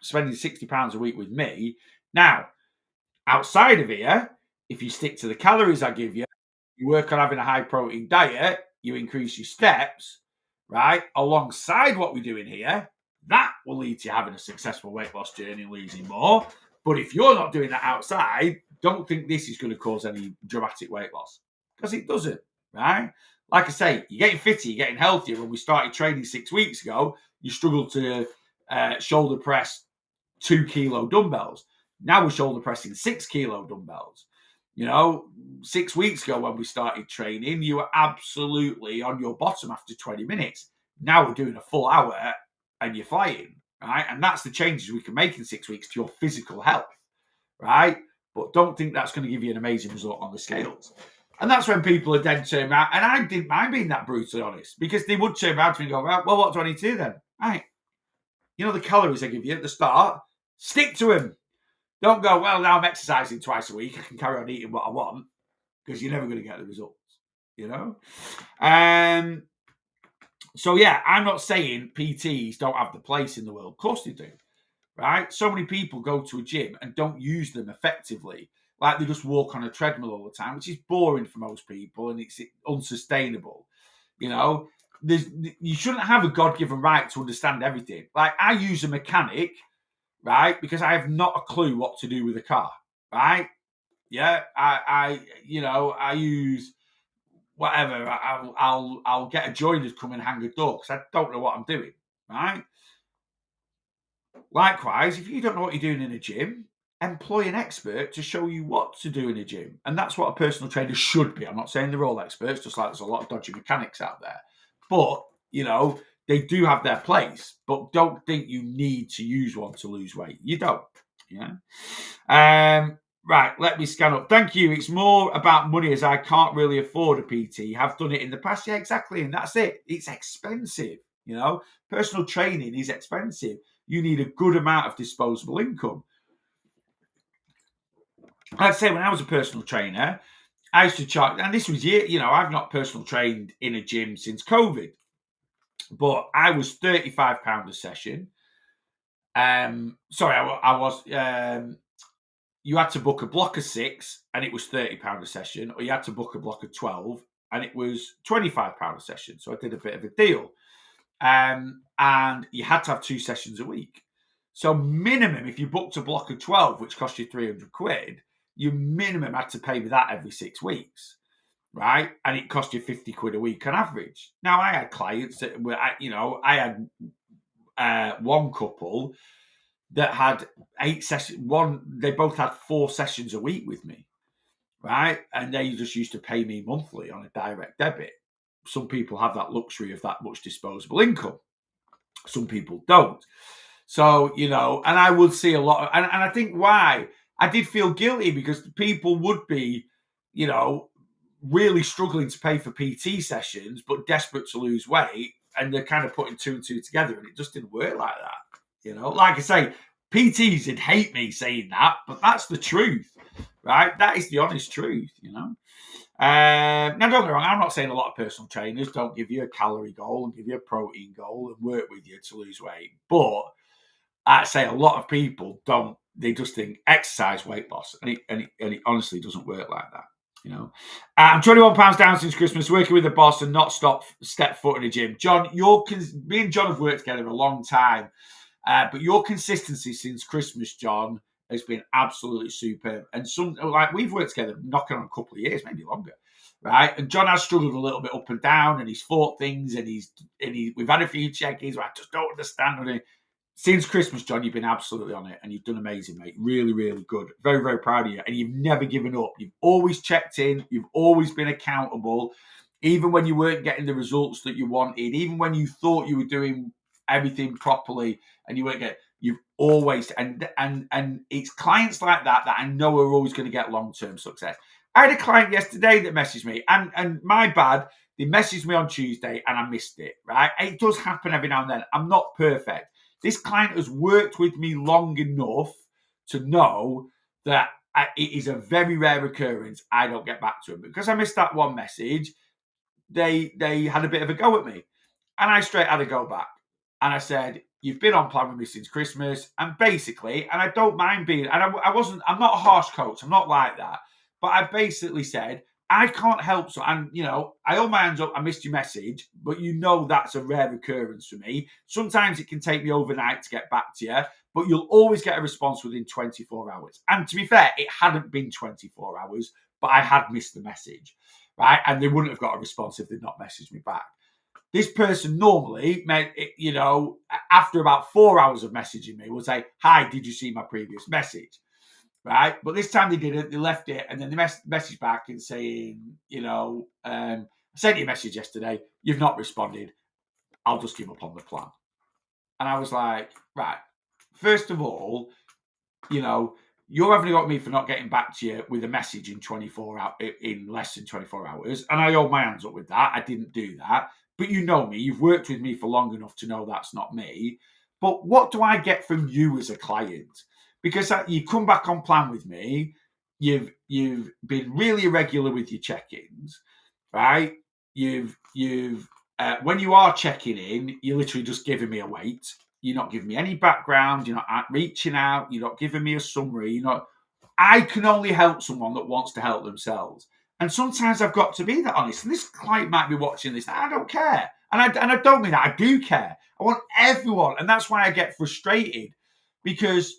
A: spending £60 a week with me. Now, outside of here, if you stick to the calories I give you, you work on having a high protein diet, you increase your steps, right, alongside what we do in here, that will lead to having a successful weight loss journey and losing more. But if you're not doing that outside, don't think this is going to cause any dramatic weight loss, because it doesn't, right? Like I say, you're getting fitter, you're getting healthier. When we started training 6 weeks ago, you struggled to shoulder press 2 kilo dumbbells. Now we're shoulder pressing 6 kilo dumbbells. 6 weeks ago when we started training, you were absolutely on your bottom after 20 minutes. Now we're doing a full hour and you're flying, right? And that's the changes we can make in 6 weeks to your physical health, right? But don't think that's going to give you an amazing result on the scales. And that's when people are then turning around, and I didn't mind being that brutally honest, because they would turn around to me and go, well, what do I need to do then? Right. The calories I give you at the start, stick to them. Don't go, well, now I'm exercising twice a week, I can carry on eating what I want, because you're never going to get the results, So, yeah, I'm not saying PTs don't have the place in the world. Of course they do, right? So many people go to a gym and don't use them effectively. Like, they just walk on a treadmill all the time, which is boring for most people and it's unsustainable. You shouldn't have a God-given right to understand everything. Like, I use a mechanic, right, because I have not a clue what to do with a car, right? Yeah, I use whatever. I'll get a joiner to come and hang a door because I don't know what I'm doing, right? Likewise, if you don't know what you're doing in a gym, employ an expert to show you what to do in a gym. And that's what a personal trainer should be. I'm not saying they're all experts, just like there's a lot of dodgy mechanics out there. But, they do have their place. But don't think you need to use one to lose weight. You don't. Right, let me scan up. Thank you. It's more about money, as I can't really afford a PT. Have done it in the past. Yeah, exactly. And that's it. It's expensive. Personal training is expensive. You need a good amount of disposable income. I'd say when I was a personal trainer, I used to charge, and this was I've not personal trained in a gym since COVID, but I was £35 a session. You had to book a block of 6 and it was £30 a session, or you had to book a block of 12 and it was £25 a session. So I did a bit of a deal. And you had to have 2 sessions a week. So minimum, if you booked a block of 12, which cost you £300, you minimum had to pay me that every 6 weeks, right? And it cost you £50 a week on average. Now, I had clients that were, I had one couple that had 8 sessions. They both had 4 sessions a week with me, right? And they just used to pay me monthly on a direct debit. Some people have that luxury of that much disposable income. Some people don't. So, and I would see a lot of, and I think why I did feel guilty because people would be, really struggling to pay for PT sessions, but desperate to lose weight. And they're kind of putting two and two together, and it just didn't work like that. Like I say, PTs would hate me saying that, but that's the truth, right? That is the honest truth, Now, don't get me wrong, I'm not saying a lot of personal trainers don't give you a calorie goal and give you a protein goal and work with you to lose weight. But I'd say a lot of people don't. They just think exercise, weight loss. And it honestly doesn't work like that. I'm 21 pounds down since Christmas, working with the boss and not step foot in the gym. John, me and John have worked together a long time, but your consistency since Christmas, John, has been absolutely superb. And we've worked together knocking on a couple of years, maybe longer, right? And John has struggled a little bit up and down, and he's fought things, and we've had a few check-ins where I just don't understand. Since Christmas, John, you've been absolutely on it, and you've done amazing, mate. Really, really good. Very, very proud of you. And you've never given up. You've always checked in. You've always been accountable, even when you weren't getting the results that you wanted, even when you thought you were doing everything properly and you weren't getting. You've always and it's clients like that I know are always going to get long-term success. I had a client yesterday that messaged me, and my bad. They messaged me on Tuesday, and I missed it. Right? It does happen every now and then. I'm not perfect. This client has worked with me long enough to know that it is a very rare occurrence I don't get back to him. Because I missed that one message, they had a bit of a go at me. And I straight had a go back. And I said, you've been on plan with me since Christmas. And basically, and I don't mind being, and I'm not a harsh coach. I'm not like that. But I basically said, I can't help. So, and I hold my hands up. I missed your message, but that's a rare occurrence for me. Sometimes it can take me overnight to get back to you, but you'll always get a response within 24 hours. And to be fair, it hadn't been 24 hours, but I had missed the message, right? And they wouldn't have got a response if they'd not messaged me back. This person normally, after about 4 hours of messaging me, will say, "Hi, did you see my previous message?" Right, but this time they didn't. They left it, and then they messaged back and saying, I sent you a message yesterday. You've not responded. I'll just give up on the plan. And I was like, right. First of all, you're having a go at me for not getting back to you with a message in less than 24 hours, and I hold my hands up with that. I didn't do that, but you know me. You've worked with me for long enough to know that's not me. But what do I get from you as a client? Because you come back on plan with me, you've been really irregular with your check-ins, right? You've when you are checking in, you're literally just giving me a weight. You're not giving me any background. You're not reaching out. You're not giving me a summary. I can only help someone that wants to help themselves. And sometimes I've got to be that honest. And this client might be watching this. I don't care. And I don't mean that. I do care. I want everyone. And that's why I get frustrated, because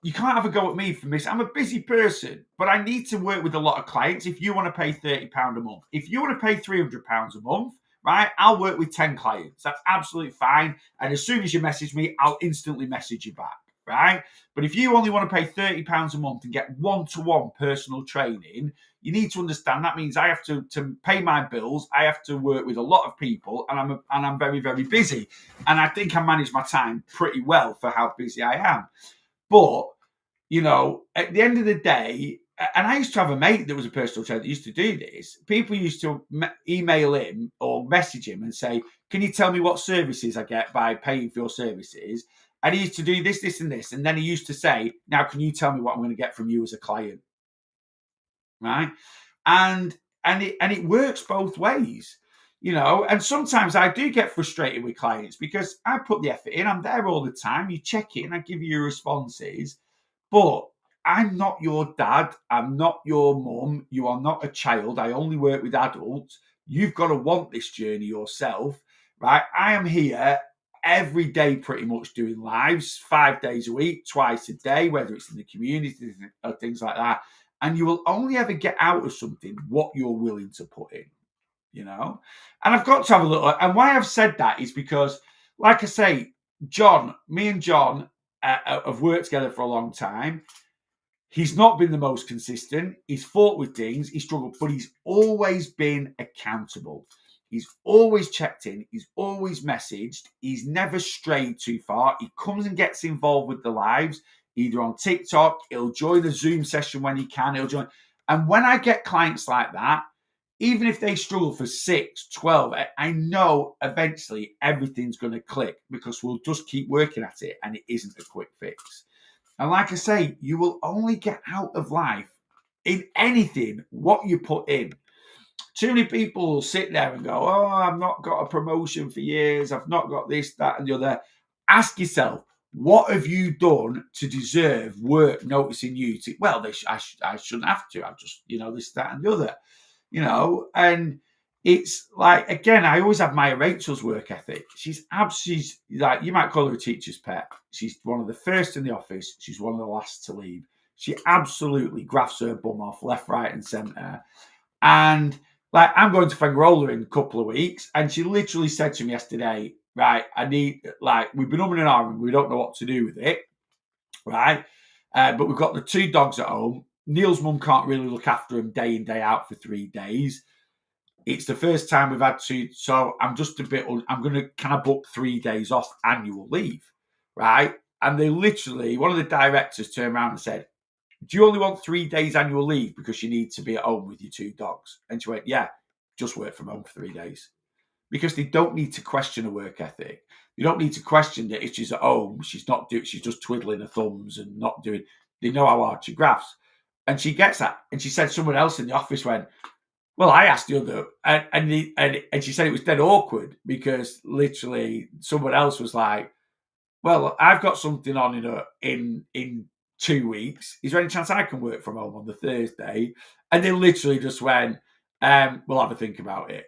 A: you can't have a go at me for this. I'm a busy person, but I need to work with a lot of clients. If you want to pay £30 a month, if you want to pay £300 a month, right, I'll work with 10 clients. That's absolutely fine. And as soon as you message me, I'll instantly message you back, right? But if you only want to pay £30 a month and get one-to-one personal training, you need to understand that means I have to pay my bills. I have to work with a lot of people, and I'm very, very busy. And I think I manage my time pretty well for how busy I am. But, at the end of the day, and I used to have a mate that was a personal trainer that used to do this. People used to email him or message him and say, can you tell me what services I get by paying for your services? And he used to do this, and this. And then he used to say, now, can you tell me what I'm going to get from you as a client? Right? And it works both ways. And sometimes I do get frustrated with clients because I put the effort in. I'm there all the time. You check in, I give you your responses, but I'm not your dad. I'm not your mum. You are not a child. I only work with adults. You've got to want this journey yourself, right? I am here every day pretty much doing lives, 5 days a week, twice a day, whether it's in the community or things like that. And you will only ever get out of something what you're willing to put in. And I've got to have a look. And why I've said that is because, like I say, me and John have worked together for a long time. He's not been the most consistent. He's fought with things. He's struggled, but he's always been accountable. He's always checked in. He's always messaged. He's never strayed too far. He comes and gets involved with the lives, either on TikTok. He'll join a Zoom session when he can. He'll join. And when I get clients like that, even if they struggle for 6, 12, I know eventually everything's going to click because we'll just keep working at it and it isn't a quick fix. And like I say, you will only get out of life in anything what you put in. Too many people will sit there and go, oh, I've not got a promotion for years. I've not got this, that, and the other. Ask yourself, what have you done to deserve work noticing you? Well, I shouldn't have to. I've just, this, that, and the other. And it's like, again, I always admire Rachel's work ethic. She's like, you might call her a teacher's pet. She's one of the first in the office. She's one of the last to leave. She absolutely grafts her bum off left, right, and centre. And like, I'm going to Fengrola in a couple of weeks. And she literally said to me yesterday, right, we've been umming and ahhing. We don't know what to do with it. Right. But we've got the 2 dogs at home. Neil's mum can't really look after him day in, day out for 3 days. It's the first time we've had to, so I'm just a bit, I'm going to kind of book 3 days off annual leave, right? And they literally, one of the directors turned around and said, do you only want 3 days annual leave because you need to be at home with your 2 dogs? And she went, yeah, just work from home for 3 days. Because they don't need to question a work ethic. You don't need to question that if she's at home, she's just twiddling her thumbs and not doing, they know how hard she grafts. And she gets that. And she said someone else in the office went, well, I asked the other, and she said it was dead awkward because literally someone else was like, well, I've got something on in 2 weeks. Is there any chance I can work from home on the Thursday? And they literally just went, we'll have a think about it.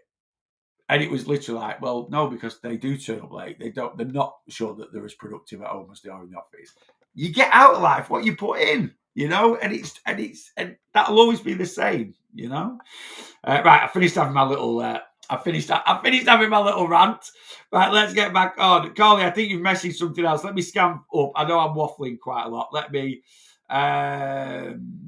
A: And it was literally like, well, no, because they do turn up late. They're not sure that they're as productive at home as they are in the office. You get out of life what you put in, and that'll always be the same, Right, I finished having my little I finished having my little rant. Right, let's get back on. Carly, I think you've messaged something else. Let me scan up. I know I'm waffling quite a lot. Let me I'm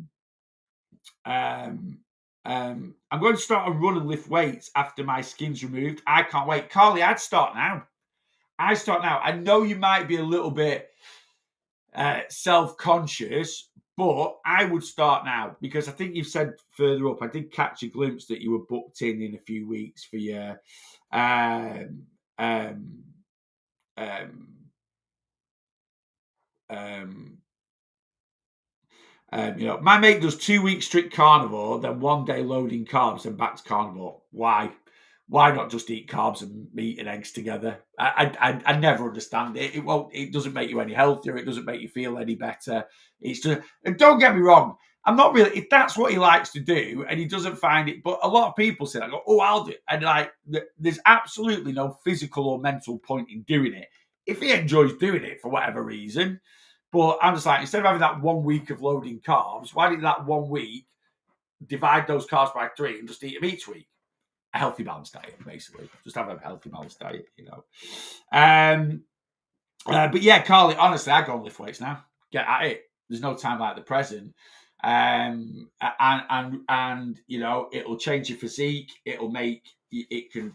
A: going to start a run and lift weights after my skin's removed. I can't wait. Carly, I'd start now. I know you might be a little bit self-conscious, but I would start now because I think you've said further up, I did catch a glimpse that you were booked in a few weeks for your my mate does 2 weeks strict carnivore, then 1 day loading carbs and back to carnivore. Why? Why not just eat carbs and meat and eggs together? I never understand it. It doesn't make you any healthier. It doesn't make you feel any better. It's just, and don't get me wrong. I'm not really, if that's what he likes to do and he doesn't find it, but a lot of people say, I go, oh, I'll do it. And like, there's absolutely no physical or mental point in doing it. If he enjoys doing it for whatever reason, but I'm just like, instead of having that 1 week of loading carbs, why didn't that 1 week divide those carbs by 3 and just eat them each week? A healthy, balanced diet, basically. Just have a healthy, balanced diet, But yeah, Carly, honestly, I go and lift weights now. Get at it. There's no time like the present. And it'll change your physique. It'll make even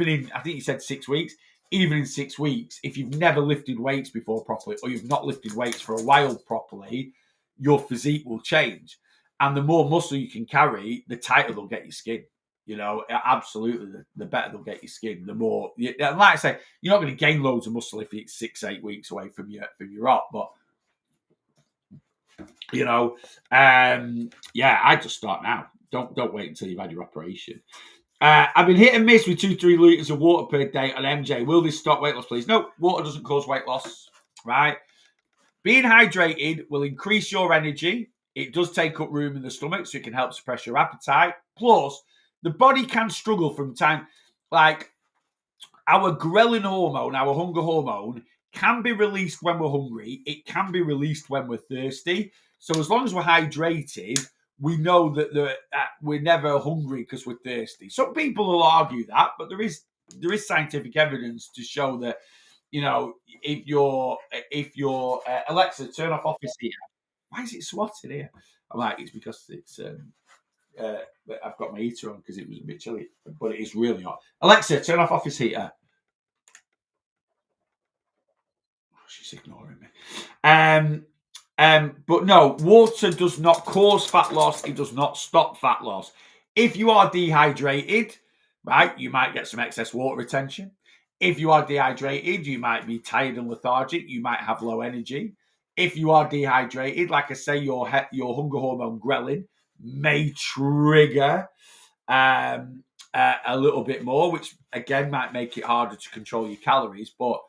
A: in, I think you said 6 weeks. Even in 6 weeks, if you've never lifted weights before properly, or you've not lifted weights for a while properly, your physique will change. And the more muscle you can carry, the tighter they'll get your skin. Absolutely, the better they'll get your skin, the more. Like I say, you're not going to gain loads of muscle if it's 6-8 weeks away from your op. But I just start now. Don't wait until you've had your operation. I've been hit and miss with 2-3 litres of water per day on MJ. Will this stop weight loss, please? No, water doesn't cause weight loss, right? Being hydrated will increase your energy. It does take up room in the stomach, so it can help suppress your appetite. Plus, the body can struggle from time. Like, our ghrelin hormone, our hunger hormone, can be released when we're hungry. It can be released when we're thirsty. So as long as we're hydrated, we know that we're never hungry because we're thirsty. Some people will argue that, but there is scientific evidence to show that, if you're Alexa, turn off office heater. why is it swatting here? I'm like, it's because it's I've got my heater on because it was a bit chilly, but it is really hot. Alexa, turn off office heater. Oh, she's ignoring me. But no, water does not cause fat loss. It does not stop fat loss. If you are dehydrated, right, you might get some excess water retention. If you are dehydrated, you might be tired and lethargic. You might have low energy. If you are dehydrated, like I say, your hunger hormone ghrelin may trigger a little bit more, which again might make it harder to control your calories. But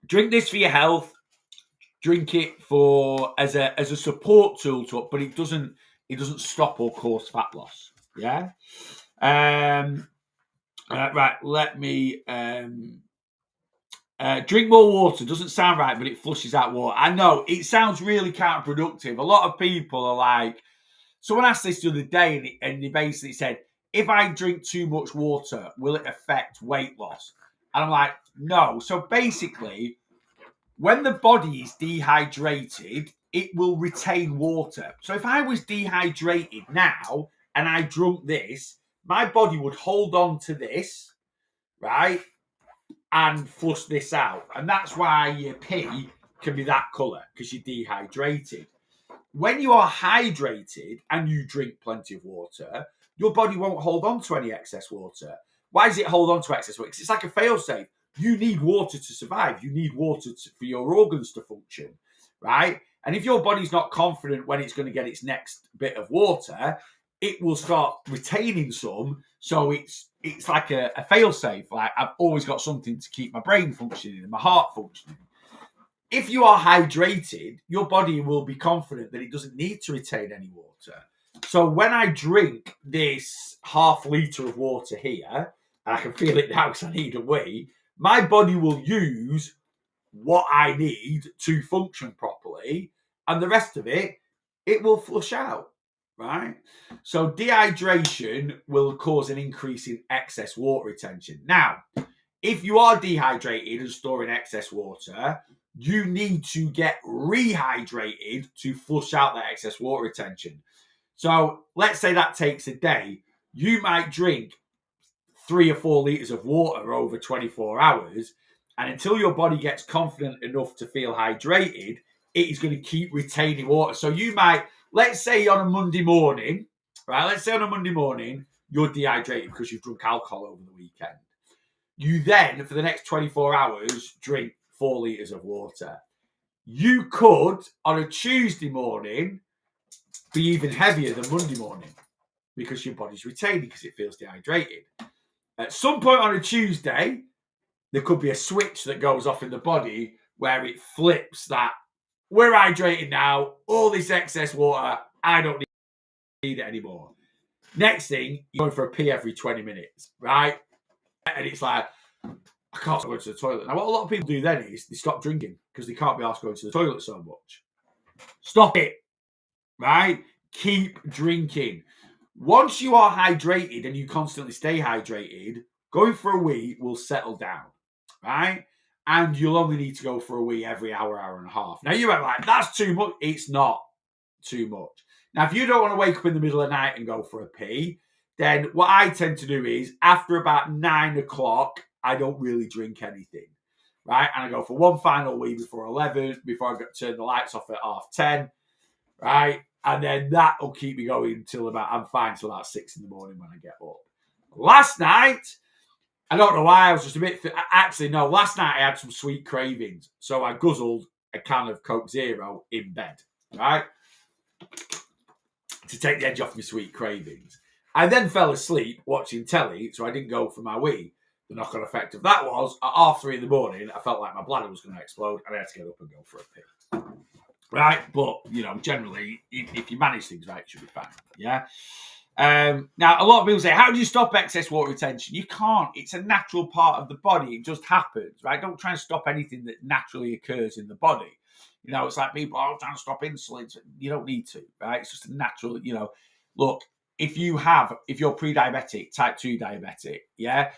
A: drink this for your health. Drink it for as a support tool to it, but it doesn't stop or cause fat loss. Yeah. Right. Let me drink more water. Doesn't sound right, but it flushes out water. I know it sounds really counterproductive. A lot of people are like, someone asked this the other day, and they basically said, if I drink too much water, will it affect weight loss? And I'm like, no. So basically, when the body is dehydrated, it will retain water. So if I was dehydrated now and I drunk this, my body would hold on to this, right, and flush this out. And that's why your pee can be that colour, because you're dehydrated. When you are hydrated and you drink plenty of water, your body won't hold on to any excess water. Why does it hold on to excess water? Because it's like a fail-safe. You need water to survive. You need water for your organs to function, right? And if your body's not confident when it's going to get its next bit of water, it will start retaining some. So it's like a fail-safe. Like, I've always got something to keep my brain functioning and my heart functioning. If you are hydrated, your body will be confident that it doesn't need to retain any water. So when I drink this half litre of water here, and I can feel it now because I need a wee, my body will use what I need to function properly, and the rest of it will flush out, right? So dehydration will cause an increase in excess water retention. Now, if you are dehydrated and storing excess water, you need to get rehydrated to flush out that excess water retention. So let's say that takes a day. You might drink 3 or 4 litres of water over 24 hours. And until your body gets confident enough to feel hydrated, it is going to keep retaining water. So you might, let's say on a Monday morning, right? Let's say on a Monday morning, you're dehydrated because you've drunk alcohol over the weekend. You then, for the next 24 hours, drink 4 litres of water. You could, on a Tuesday morning, be even heavier than Monday morning because your body's retaining because it feels dehydrated. At some point on a Tuesday, there could be a switch that goes off in the body where it flips that we're hydrated now, all this excess water, I don't need it anymore. Next thing, you're going for a pee every 20 minutes, right? And it's like, I can't go to the toilet. Now, what a lot of people do then is they stop drinking because they can't be asked going to the toilet so much. Stop it, right? Keep drinking. Once you are hydrated and you constantly stay hydrated, going for a wee will settle down, right? And you'll only need to go for a wee every hour, hour and a half. Now, you might like, that's too much. It's not too much. Now, if you don't want to wake up in the middle of the night and go for a pee, then what I tend to do is after about 9 o'clock, I don't really drink anything, right? And I go for one final wee before 11, before I turn the lights off at 10:30, right? And then that will keep me going until I'm fine till about 6 in the morning when I get up. Last night, I don't know why, I was just a bit... Actually, no, last night I had some sweet cravings. So I guzzled a can of Coke Zero in bed, right? To take the edge off my sweet cravings. I then fell asleep watching telly, so I didn't go for my wee. The knock-on effect of that was, at 3:30 in the morning, I felt like my bladder was going to explode, and I had to get up and go for a pee. Right? But, generally, if you manage things right, it should be fine. Yeah? Now, a lot of people say, how do you stop excess water retention? You can't. It's a natural part of the body. It just happens, right? Don't try and stop anything that naturally occurs in the body. It's like people, trying to stop insulin. You don't need to, right? It's just a natural, look, if you're pre-diabetic, type 2 diabetic, yeah,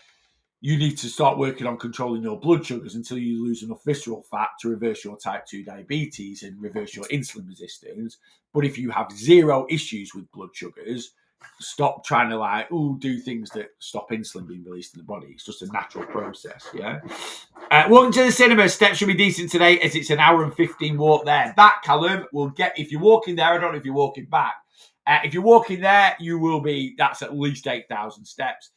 A: you need to start working on controlling your blood sugars until you lose enough visceral fat to reverse your type 2 diabetes and reverse your insulin resistance. But if you have zero issues with blood sugars, stop trying to do things that stop insulin being released in the body. It's just a natural process, yeah? Walking to the cinema, steps should be decent today as it's an hour and 15 walk there. That, Callum, will get, if you're walking there, I don't know if you're walking back. If you're walking there, that's at least 8,000 steps.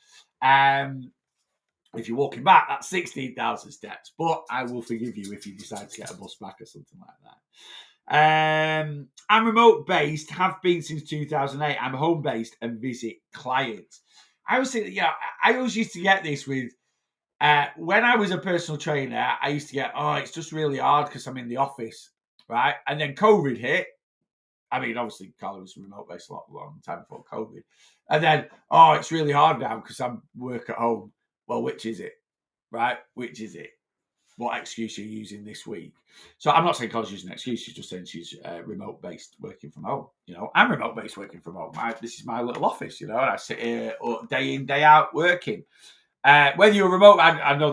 A: If you're walking back, that's 16,000 steps. But I will forgive you if you decide to get a bus back or something like that. I'm remote-based, have been since 2008. I'm home-based and visit clients. I always think that, I always used to get this with, when I was a personal trainer, I used to get, it's just really hard because I'm in the office, right? And then COVID hit. I mean, obviously, Carla was remote-based a long time before COVID. And then, it's really hard now because I'm work at home. Well, which is it, right? Which is it? What excuse are you using this week? So I'm not saying Carla's using an excuse. She's just saying she's remote-based working from home. I'm remote-based working from home. This is my little office, and I sit here day in, day out working. Whether you're remote, I know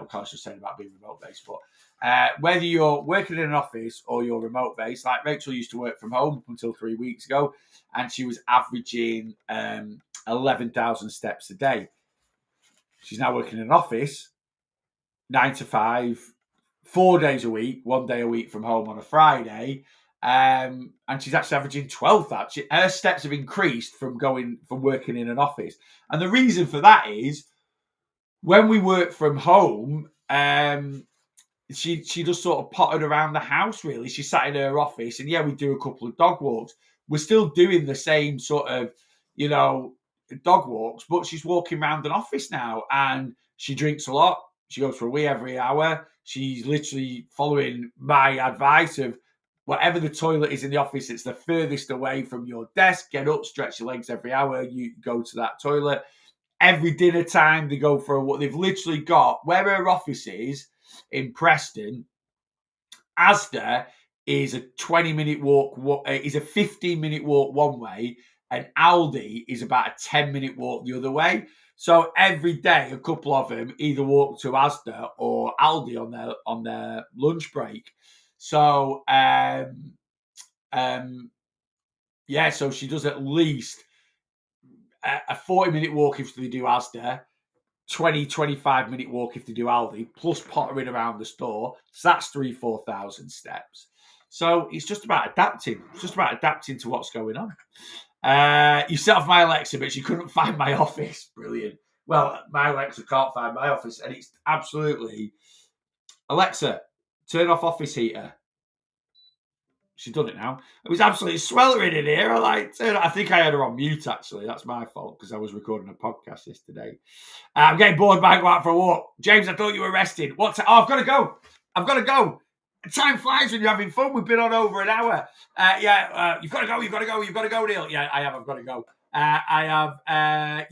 A: Carla's just saying about being remote-based, but whether you're working in an office or you're remote-based, like Rachel used to work from home up until 3 weeks ago, and she was averaging 11,000 steps a day. She's now working in an office, 9 to 5, 4 days a week, 1 day a week from home on a Friday. And she's actually averaging 12,000. Her steps have increased from working in an office. And the reason for that is when we work from home, she just sort of pottered around the house, really. She sat in her office and we do a couple of dog walks. We're still doing the same sort of, dog walks, but she's walking around an office now and she drinks a lot. She goes for a wee every hour. She's literally following my advice of whatever the toilet is in the office, it's the furthest away from your desk. Get up, stretch your legs every hour. You go to that toilet. Every dinner time they go for what they've literally got where her office is in Preston. Asda is a 20-minute walk, is a 15-minute walk one way, and Aldi is about a 10-minute walk the other way. So every day, a couple of them either walk to Asda or Aldi on their lunch break. So, so she does at least a 40-minute walk if they do Asda, 25-minute walk if they do Aldi, plus pottering around the store. So that's 4,000 steps. So it's just about adapting. It's just about adapting to what's going on. You set off my Alexa, but she couldn't find my office. Brilliant. Well, my Alexa can't find my office, and it's absolutely... Alexa, turn off office heater. She's done it now. It was absolutely sweltering in here. I think I had her on mute, actually. That's my fault, because I was recording a podcast yesterday. I'm getting bored by going out for a walk. James, I thought you were resting. I've got to go. Time flies when you're having fun. We've been on over an hour. You've got to go, Neil. Yeah, I have. I've got to go. I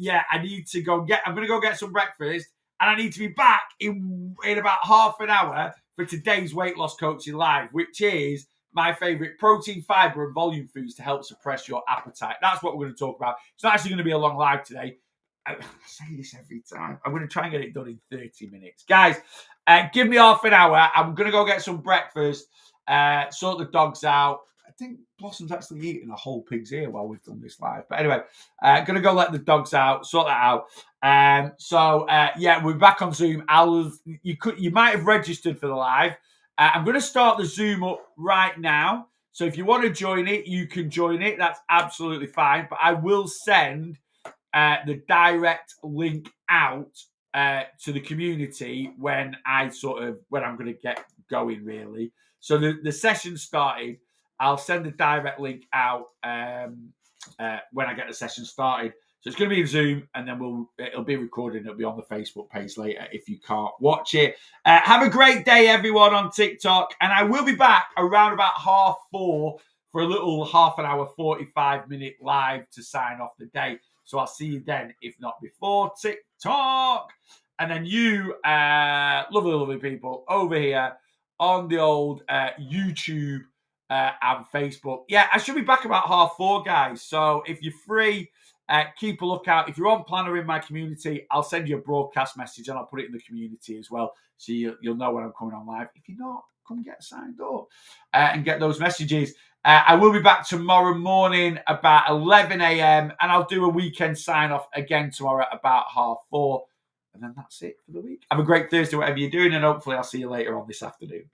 A: need to go I'm going to go get some breakfast, and I need to be back in about half an hour for today's Weight Loss Coaching Live, which is my favourite protein, fibre and volume foods to help suppress your appetite. That's what we're going to talk about. It's not actually going to be a long live today. I say this every time. I'm going to try and get it done in 30 minutes. Guys, give me half an hour. I'm going to go get some breakfast, sort the dogs out. I think Blossom's actually eating a whole pig's ear while we've done this live. But anyway, going to go let the dogs out, sort that out. We're back on Zoom. You might have registered for the live. I'm going to start the Zoom up right now. So if you want to join it, you can join it. That's absolutely fine. But I will send the direct link out to the community when I'm going to get going, really. So the session started. I'll send the direct link out when I get the session started. So it's going to be in Zoom, and then it'll be recorded. It'll be on the Facebook page later if you can't watch it. Have a great day, everyone, on TikTok. And I will be back around about 4:30 for a little half an hour, 45-minute live to sign off the day. So I'll see you then, if not before TikTok. And then you, lovely people, over here on the old YouTube and Facebook. Yeah, I should be back about 4:30, guys. So if you're free, keep a lookout. If you're on Planner in my community, I'll send you a broadcast message and I'll put it in the community as well. So you'll know when I'm coming on live. If you're not, come get signed up and get those messages. I will be back tomorrow morning about 11 a.m. and I'll do a weekend sign off again tomorrow about 4:30. And then that's it for the week. Have a great Thursday, whatever you're doing, and hopefully I'll see you later on this afternoon.